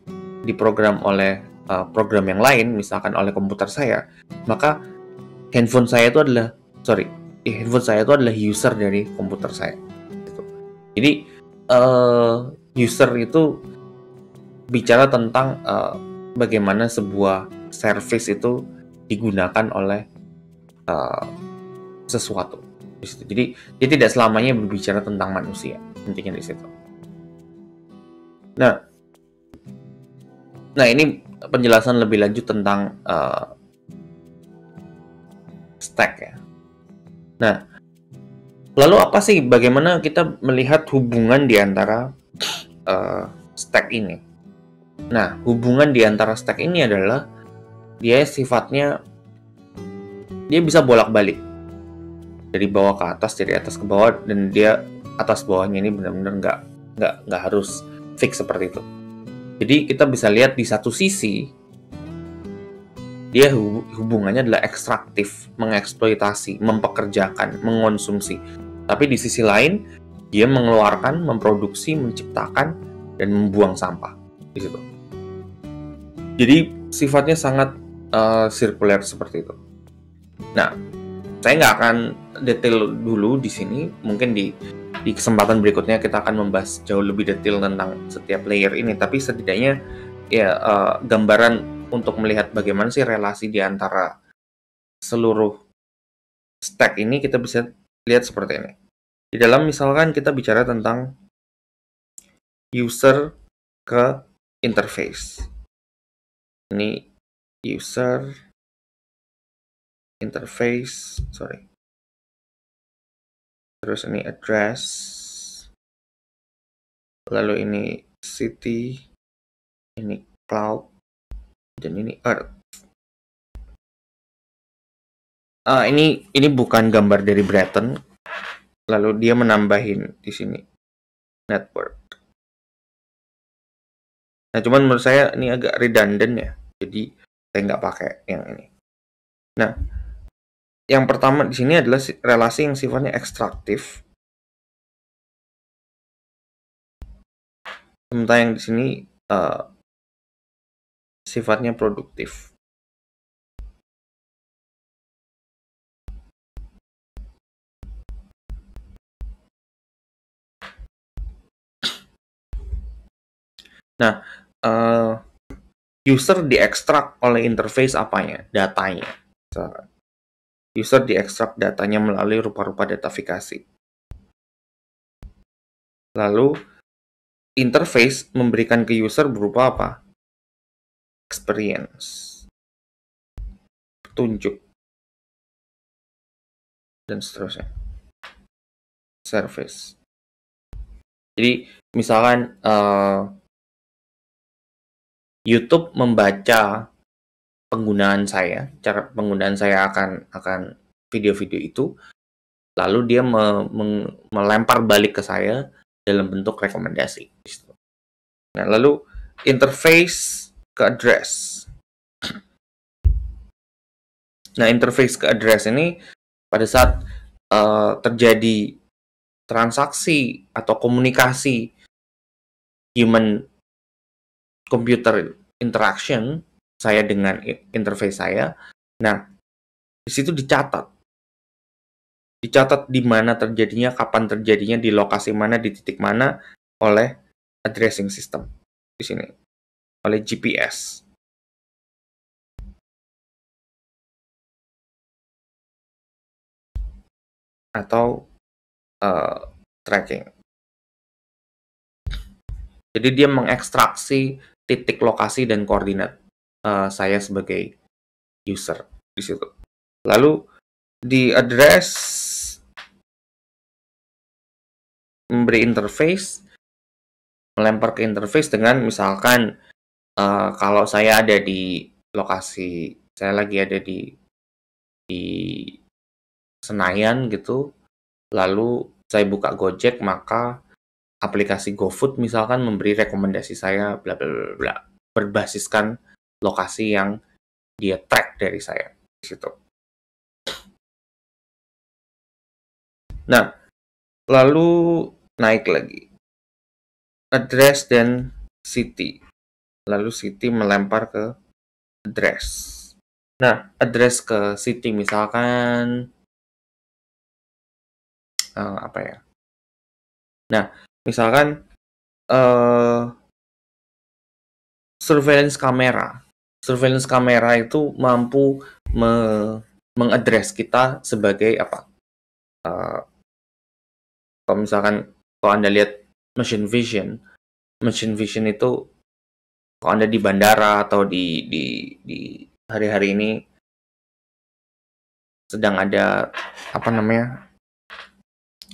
program yang lain, misalkan oleh komputer saya, maka handphone saya itu adalah user dari komputer saya. Gitu. Jadi user itu bicara tentang bagaimana sebuah service itu digunakan oleh sesuatu. Jadi dia tidak selamanya berbicara tentang manusia, intinya di situ. Nah ini penjelasan lebih lanjut tentang stack ya. Nah, lalu apa sih, bagaimana kita melihat hubungan di antara stack ini? Nah, hubungan di antara stack ini adalah dia sifatnya dia bisa bolak-balik dari bawah ke atas, dari atas ke bawah, dan dia atas bawahnya ini benar-benar nggak harus fix seperti itu. Jadi kita bisa lihat di satu sisi dia hubungannya adalah ekstraktif, mengeksploitasi, mempekerjakan, mengonsumsi. Tapi di sisi lain dia mengeluarkan, memproduksi, menciptakan, dan membuang sampah di situ. Jadi sifatnya sangat sirkuler seperti itu. Nah, saya nggak akan detail dulu di sini. Mungkin di kesempatan berikutnya kita akan membahas jauh lebih detail tentang setiap layer ini. Tapi setidaknya ya gambaran untuk melihat bagaimana sih relasi di antara seluruh stack ini kita bisa lihat seperti ini. Di dalam misalkan kita bicara tentang user ke interface. Ini user interface, terus ini address, lalu ini city, ini cloud, dan ini earth. Ini bukan gambar dari Breton, lalu dia menambahin di sini network. Nah, cuman menurut saya ini agak redundant ya, jadi saya nggak pakai yang ini. Nah, yang pertama di sini adalah relasi yang sifatnya ekstraktif. Sementara yang di sini sifatnya produktif. Nah, user diekstrak oleh interface apanya? Datanya. User diekstrak datanya melalui rupa-rupa datafikasi. Lalu interface memberikan ke user berupa apa? Experience, petunjuk, dan seterusnya. Service. Jadi misalkan YouTube membaca penggunaan saya, cara penggunaan saya akan video-video itu, lalu dia melempar balik ke saya dalam bentuk rekomendasi. Nah, lalu interface ke address. Nah, interface ke address ini pada saat terjadi transaksi atau komunikasi human computer interaction saya dengan interface saya. Nah, di situ dicatat di mana terjadinya, kapan terjadinya, di lokasi mana, di titik mana oleh addressing system di sini, oleh GPS. Atau tracking. Jadi dia mengekstraksi titik lokasi dan koordinat saya sebagai user di situ. Lalu di address memberi interface, melempar ke interface dengan misalkan kalau saya ada di lokasi, saya lagi ada di Senayan gitu, lalu saya buka Gojek, maka aplikasi GoFood misalkan memberi rekomendasi saya bla bla bla bla, berbasiskan lokasi yang dia track dari saya di situ. Nah, lalu naik lagi address dan city. Lalu city melempar ke address. Nah, address ke city misalkan apa ya? Nah, misalkan surveillance kamera. Surveillance kamera itu mampu mengadres kita sebagai apa? Kalau misalkan kalau Anda lihat machine vision itu kalau Anda di bandara atau di hari-hari ini sedang ada apa namanya?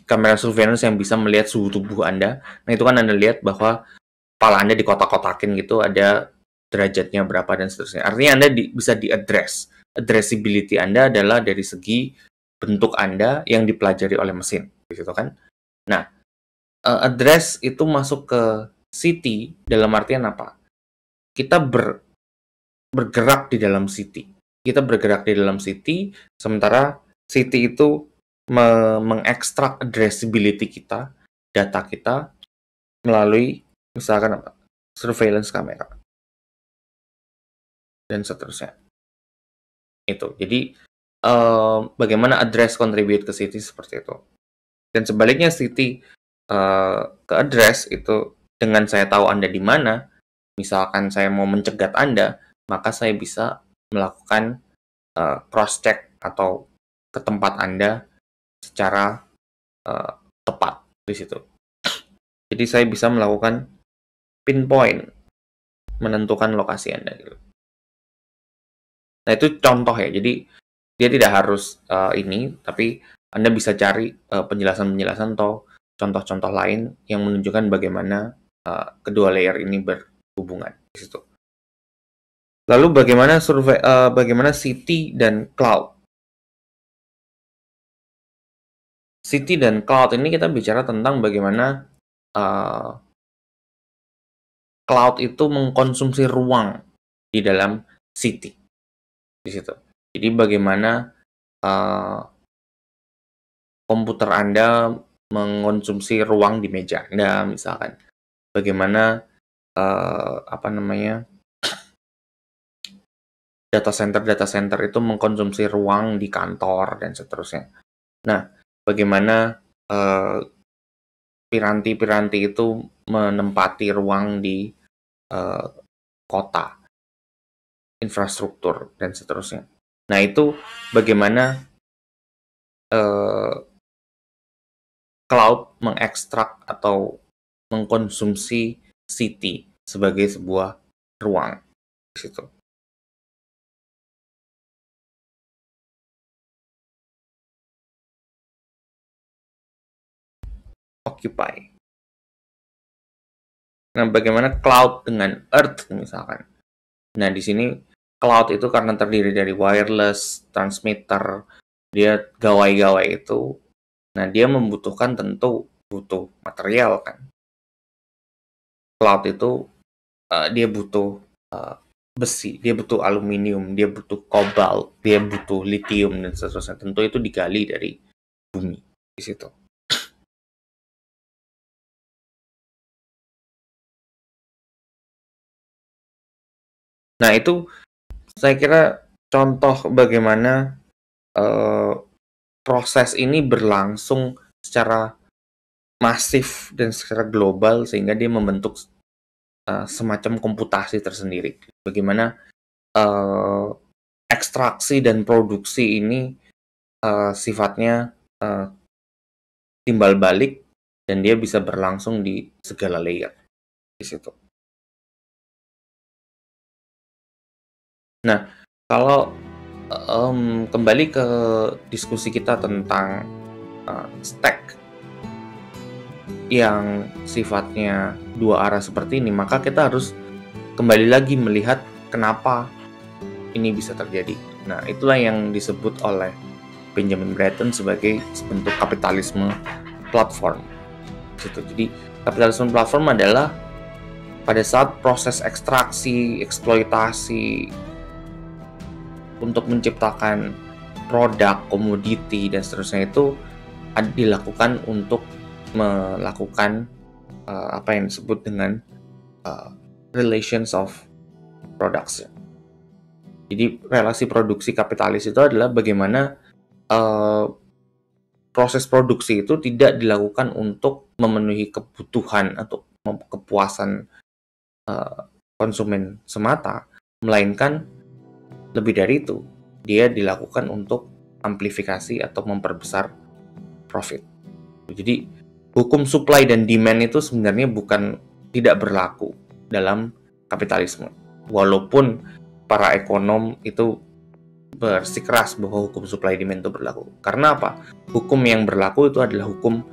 Kamera surveillance yang bisa melihat suhu tubuh Anda. Nah, itu kan Anda lihat bahwa kepala Anda dikotak-kotakin gitu, ada derajatnya berapa dan seterusnya. Artinya Anda bisa di-address. Addressability Anda adalah dari segi bentuk Anda yang dipelajari oleh mesin, gitu kan. Nah, address itu masuk ke city dalam artian apa? Kita bergerak di dalam city. Kita bergerak di dalam city, sementara city itu mengekstrak addressability kita, data kita, melalui misalkan apa? Surveillance kamera. Dan seterusnya. Itu. Jadi, bagaimana address contribute ke city seperti itu. Dan sebaliknya city ke address itu dengan saya tahu Anda di mana, misalkan saya mau mencegat Anda, maka saya bisa melakukan cross-check atau ke tempat Anda secara tepat di situ. Jadi saya bisa melakukan pinpoint, menentukan lokasi Anda. Gitu. Nah itu contoh ya, jadi dia tidak harus ini, tapi Anda bisa cari penjelasan-penjelasan atau contoh-contoh lain yang menunjukkan bagaimana kedua layer ini berhubungan di situ. Lalu bagaimana city dan cloud? City dan cloud ini kita bicara tentang bagaimana cloud itu mengkonsumsi ruang di dalam city di situ. Jadi bagaimana komputer Anda mengkonsumsi ruang di meja Anda misalkan. Bagaimana data center itu mengkonsumsi ruang di kantor dan seterusnya. Nah, bagaimana piranti-piranti itu menempati ruang di kota, infrastruktur dan seterusnya. Nah, itu bagaimana cloud mengekstrak atau mengkonsumsi city sebagai sebuah ruang di situ. Occupy. Nah, bagaimana cloud dengan earth misalkan? Nah, di sini cloud itu karena terdiri dari wireless, transmitter, dia gawai-gawai itu. Nah, dia membutuhkan tentu butuh material kan. Cloud itu dia butuh besi, dia butuh aluminium, dia butuh kobalt, dia butuh lithium dan seterusnya. Tentu itu digali dari bumi di situ. Nah, itu saya kira contoh bagaimana proses ini berlangsung secara masif dan secara global sehingga dia membentuk semacam komputasi tersendiri. Bagaimana ekstraksi dan produksi ini sifatnya timbal balik dan dia bisa berlangsung di segala layer di situ. Nah, kalau kembali ke diskusi kita tentang stack, yang sifatnya dua arah seperti ini, maka kita harus kembali lagi melihat kenapa ini bisa terjadi. Nah, itulah yang disebut oleh Benjamin Bratton sebagai bentuk kapitalisme platform. Jadi kapitalisme platform adalah pada saat proses ekstraksi, eksploitasi untuk menciptakan produk, komoditi, dan seterusnya itu dilakukan untuk melakukan apa yang disebut dengan relations of production. Jadi relasi produksi kapitalis itu adalah bagaimana proses produksi itu tidak dilakukan untuk memenuhi kebutuhan atau kepuasan konsumen semata, melainkan lebih dari itu, dia dilakukan untuk amplifikasi atau memperbesar profit. Jadi hukum supply dan demand itu sebenarnya bukan tidak berlaku dalam kapitalisme, walaupun para ekonom itu bersikeras bahwa hukum supply demand itu berlaku. Karena apa? Hukum yang berlaku itu adalah hukum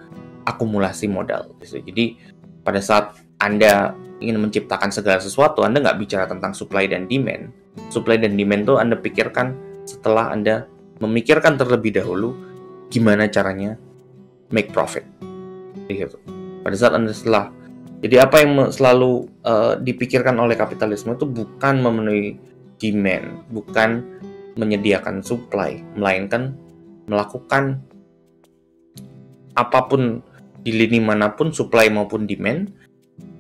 akumulasi modal. Jadi pada saat Anda ingin menciptakan segala sesuatu, Anda nggak bicara tentang supply dan demand. Supply dan demand itu Anda pikirkan setelah Anda memikirkan terlebih dahulu gimana caranya make profit. Gitu. Pada saat Anda jadi apa yang selalu dipikirkan oleh kapitalisme itu bukan memenuhi demand, bukan menyediakan supply, melainkan melakukan apapun di lini manapun, supply maupun demand,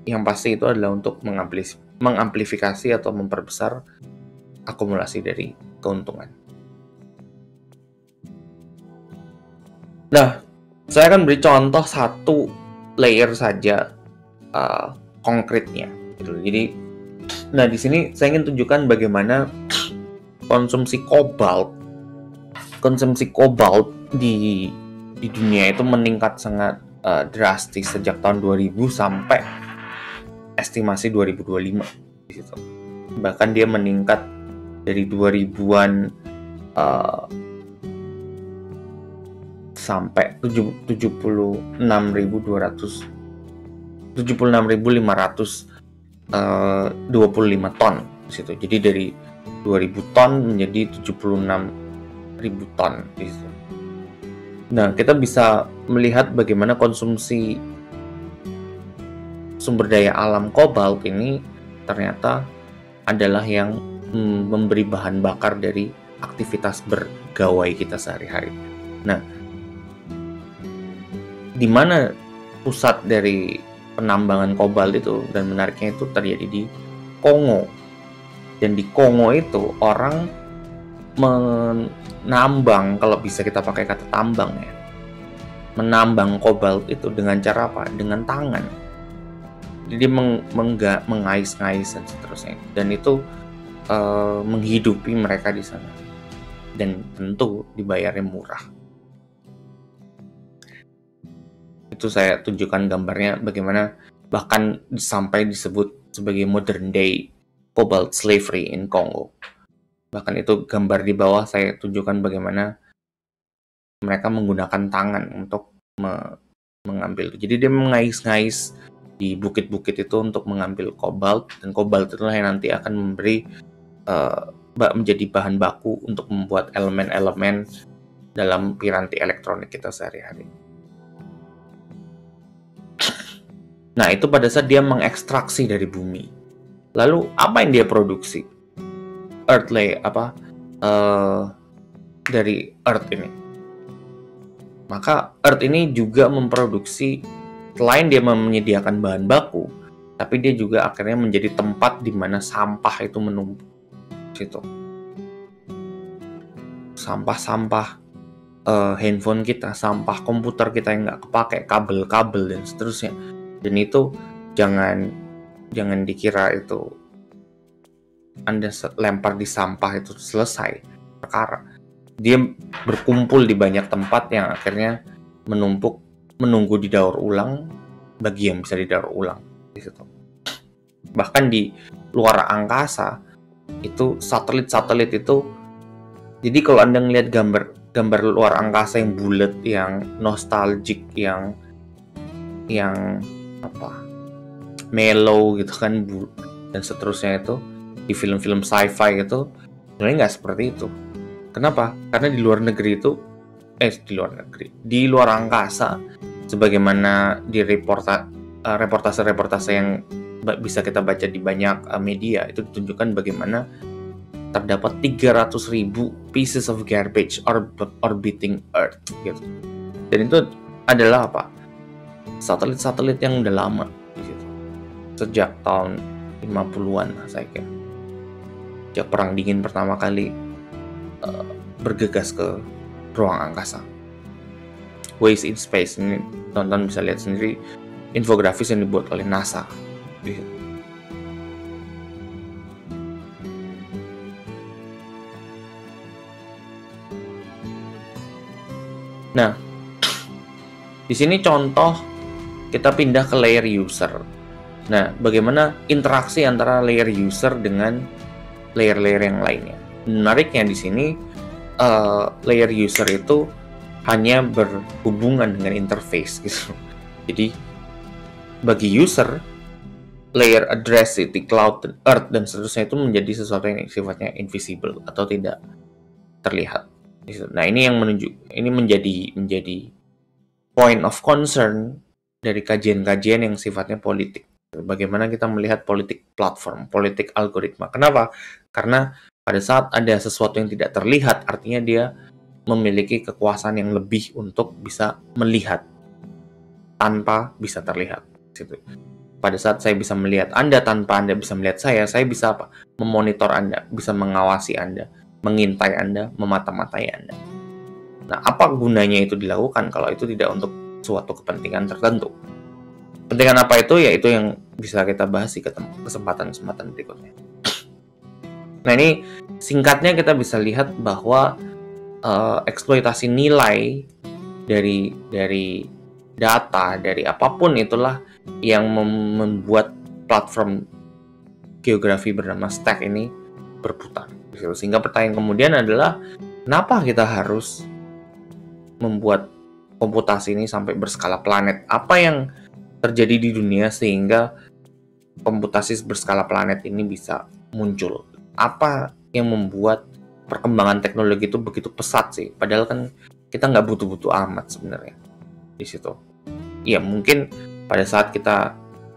yang pasti itu adalah untuk mengamplifikasi atau memperbesar akumulasi dari keuntungan. Nah, saya akan beri contoh satu layer saja konkretnya. Gitu. Jadi, nah di sini saya ingin tunjukkan bagaimana konsumsi kobalt di dunia itu meningkat sangat drastis sejak tahun 2000 sampai estimasi 2025 di situ. Bahkan dia meningkat dari 2000-an sampai 76.525 ton di situ. Jadi dari 2000 ton menjadi 76.000 ton di situ. Nah, kita bisa melihat bagaimana konsumsi sumber daya alam kobalt ini ternyata adalah yang memberi bahan bakar dari aktivitas bergawai kita sehari-hari. Nah, di mana pusat dari penambangan kobalt itu, dan menariknya itu terjadi di Kongo. Dan di Kongo itu orang menambang, kalau bisa kita pakai kata tambang ya, menambang kobalt itu dengan cara apa? Dengan tangan. Jadi mengais-ngais dan seterusnya. Dan itu menghidupi mereka di sana. Dan tentu dibayarnya murah. Itu saya tunjukkan gambarnya bagaimana bahkan sampai disebut sebagai modern day cobalt slavery in Congo. Bahkan itu gambar di bawah saya tunjukkan bagaimana mereka menggunakan tangan untuk mengambil. Jadi dia mengais-ngais di bukit-bukit itu untuk mengambil kobalt, dan kobalt itulah yang nanti akan memberi menjadi bahan baku untuk membuat elemen-elemen dalam piranti elektronik kita sehari-hari. Nah, itu pada saat dia mengekstraksi dari bumi. Lalu apa yang dia produksi? Dari Earth ini. Maka Earth ini juga memproduksi, selain dia menyediakan bahan baku, tapi dia juga akhirnya menjadi tempat di mana sampah itu menumpuk. Situ. Sampah-sampah handphone kita, sampah komputer kita yang nggak kepake, kabel-kabel dan seterusnya. Dan itu jangan dikira itu Anda lempar di sampah itu selesai perkara. Dia berkumpul di banyak tempat yang akhirnya menumpuk, menunggu didaur ulang bagi yang bisa didaur ulang di situ. Bahkan di luar angkasa itu satelit itu, jadi kalau Anda ngelihat gambar luar angkasa yang bulat, yang nostalgic, yang yang mellow gitu kan, dan seterusnya itu di film-film sci-fi itu sebenarnya nggak seperti itu. Kenapa? Karena di luar negeri itu di luar angkasa, sebagaimana di reportase-reportase yang bisa kita baca di banyak media, itu ditunjukkan bagaimana terdapat 300.000 pieces of garbage orbiting Earth gitu. Dan itu adalah satelit-satelit yang udah lama gitu. Sejak tahun 50-an lah saya kira. Sejak Perang Dingin pertama kali bergegas ke ruang angkasa. Waste in Space ini tonton bisa lihat sendiri infografis yang dibuat oleh NASA gitu. Nah, di sini contoh kita pindah ke layer user. Nah, bagaimana interaksi antara layer user dengan layer-layer yang lainnya? Menariknya di sini layer user itu hanya berhubungan dengan interface gitu. Jadi bagi user, layer address di cloud, earth dan seterusnya itu menjadi sesuatu yang sifatnya invisible atau tidak terlihat. Nah, ini yang menjadi point of concern dari kajian-kajian yang sifatnya politik. Bagaimana kita melihat politik platform, politik algoritma. Kenapa? Karena pada saat ada sesuatu yang tidak terlihat, artinya dia memiliki kekuasaan yang lebih untuk bisa melihat tanpa bisa terlihat. Pada saat saya bisa melihat Anda tanpa Anda bisa melihat saya bisa memonitor Anda, bisa mengawasi Anda, mengintai Anda, memata-matai Anda. Nah, apa gunanya itu dilakukan kalau itu tidak untuk suatu kepentingan tertentu? Kepentingan apa itu? Ya itu yang bisa kita bahas di kesempatan-kesempatan berikutnya. Nah, ini singkatnya kita bisa lihat bahwa eksploitasi nilai dari data, dari apapun itulah yang membuat platform geografi bernama Stack ini berputar. Sehingga pertanyaan kemudian adalah, kenapa kita harus membuat komputasi ini sampai berskala planet? Apa yang terjadi di dunia sehingga komputasi berskala planet ini bisa muncul? Apa yang membuat perkembangan teknologi itu begitu pesat sih? Padahal kan kita nggak butuh-butuh amat sebenarnya di situ. Ya mungkin pada saat kita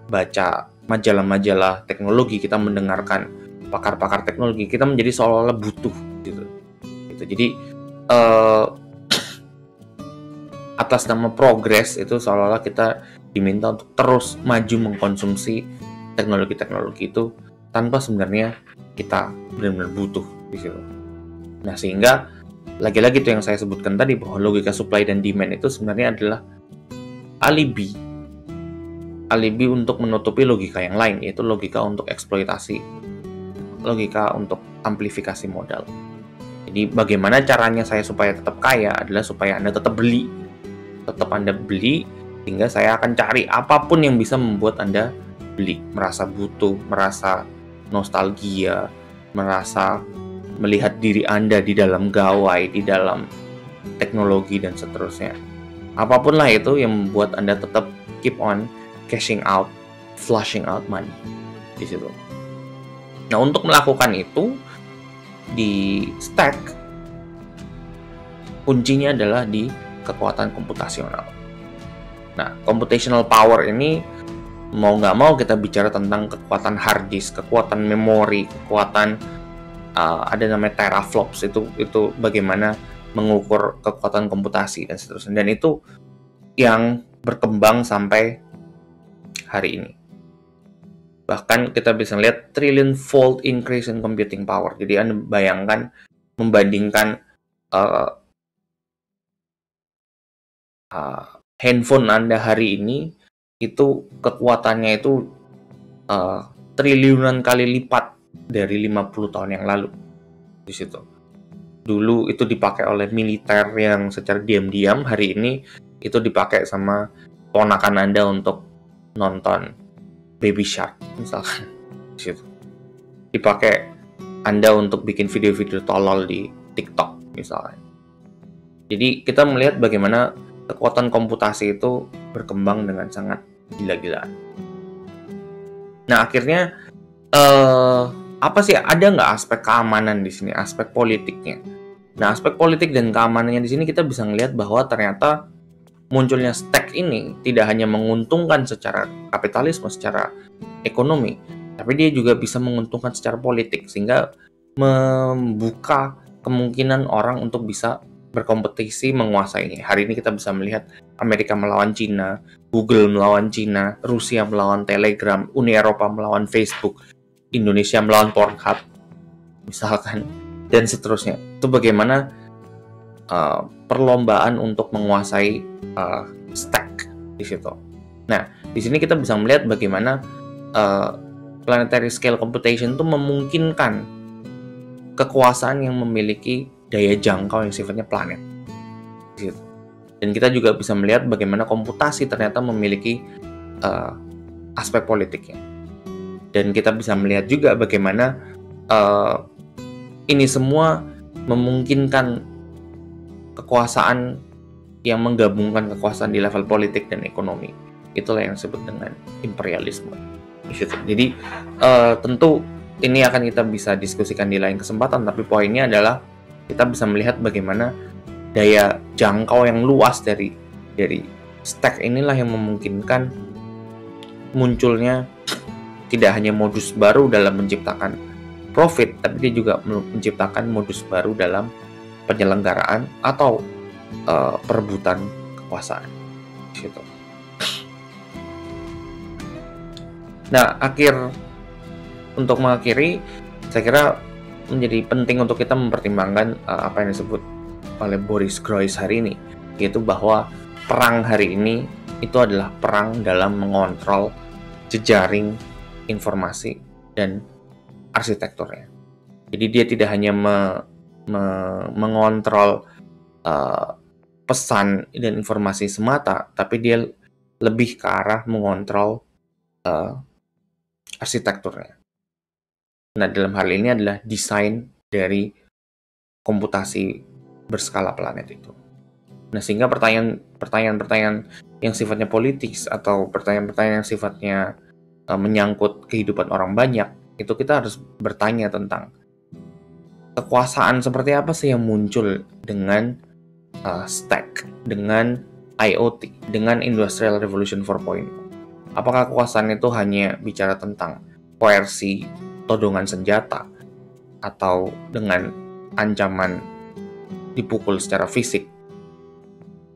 baca majalah-majalah teknologi, kita mendengarkan pakar-pakar teknologi, kita menjadi seolah-olah butuh gitu. Jadi atas nama progres itu seolah-olah kita diminta untuk terus maju mengkonsumsi teknologi-teknologi itu tanpa sebenarnya kita benar-benar butuh di situ. Nah, sehingga lagi-lagi itu yang saya sebutkan tadi, bahwa logika supply dan demand itu sebenarnya adalah alibi untuk menutupi logika yang lain, yaitu logika untuk eksploitasi, logika untuk amplifikasi modal. Jadi bagaimana caranya saya supaya tetap kaya adalah supaya Anda tetap beli, sehingga saya akan cari apapun yang bisa membuat Anda beli, merasa butuh, merasa nostalgia, merasa melihat diri Anda di dalam gawai, di dalam teknologi dan seterusnya. Apapun lah itu yang membuat Anda tetap keep on cashing out, flushing out money di situ. Nah, untuk melakukan itu di Stack, kuncinya adalah di kekuatan komputasional. Nah, computational power ini mau nggak mau kita bicara tentang kekuatan hard disk, kekuatan memori, kekuatan ada namanya teraflops, itu bagaimana mengukur kekuatan komputasi dan seterusnya. Dan itu yang berkembang sampai hari ini. Bahkan kita bisa lihat trillion fold increase in computing power. Jadi Anda bayangkan membandingkan handphone Anda hari ini, itu kekuatannya itu triliunan kali lipat dari 50 tahun yang lalu di situ. Dulu itu dipakai oleh militer yang secara diam-diam, hari ini itu dipakai sama ponakan Anda untuk nonton Baby Shark misalkan di situ. Dipakai Anda untuk bikin video-video tolol di TikTok misalkan. Jadi kita melihat bagaimana kekuatan komputasi itu berkembang dengan sangat gila-gilaan. Nah, akhirnya apa sih, ada nggak aspek keamanan di sini, aspek politiknya? Nah, aspek politik dan keamanannya di sini kita bisa ngelihat bahwa ternyata munculnya stack ini tidak hanya menguntungkan secara kapitalisme, secara ekonomi, tapi dia juga bisa menguntungkan secara politik, sehingga membuka kemungkinan orang untuk bisa berkompetisi menguasainya. Hari ini kita bisa melihat Amerika melawan Cina, Google melawan Cina, Rusia melawan Telegram, Uni Eropa melawan Facebook, Indonesia melawan Pornhub, misalkan, dan seterusnya. Itu bagaimana perlombaan untuk menguasai stack di situ. Nah, di sini kita bisa melihat bagaimana planetary scale computation itu memungkinkan kekuasaan yang memiliki daya jangkau yang sifatnya planet. Gitu. Dan kita juga bisa melihat bagaimana komputasi ternyata memiliki aspek politiknya. Dan kita bisa melihat juga bagaimana ini semua memungkinkan kekuasaan yang menggabungkan kekuasaan di level politik dan ekonomi. Itulah yang disebut dengan imperialisme. Jadi tentu ini akan kita bisa diskusikan di lain kesempatan, tapi poinnya adalah kita bisa melihat bagaimana daya jangkau yang luas dari stack inilah yang memungkinkan munculnya tidak hanya modus baru dalam menciptakan profit, tapi dia juga menciptakan modus baru dalam penyelenggaraan atau perebutan kekuasaan. Gitu. Nah, untuk mengakhiri, saya kira menjadi penting untuk kita mempertimbangkan apa yang disebut oleh Boris Groys hari ini, yaitu bahwa perang hari ini itu adalah perang dalam mengontrol jejaring informasi dan arsitekturnya. Jadi dia tidak hanya mengontrol pesan dan informasi semata, tapi dia lebih ke arah mengontrol arsitekturnya. Nah, dalam hal ini adalah desain dari komputasi berskala planet itu. Nah, sehingga pertanyaan-pertanyaan yang sifatnya politis atau pertanyaan-pertanyaan yang sifatnya menyangkut kehidupan orang banyak, itu kita harus bertanya tentang kekuasaan seperti apa sih yang muncul dengan stack, dengan IoT, dengan Industrial Revolution 4.0. Apakah kekuasaan itu hanya bicara tentang koersi, todongan senjata, atau dengan ancaman dipukul secara fisik?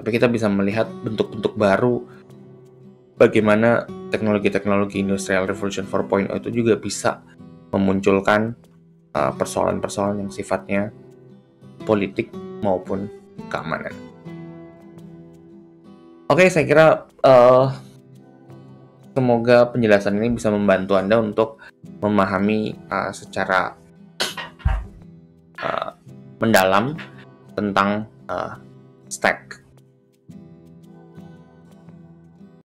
Tapi kita bisa melihat bentuk-bentuk baru bagaimana teknologi-teknologi Industrial Revolution 4.0 itu juga bisa memunculkan persoalan-persoalan yang sifatnya politik maupun keamanan. Oke, saya kira semoga penjelasan ini bisa membantu Anda untuk memahami secara mendalam tentang stack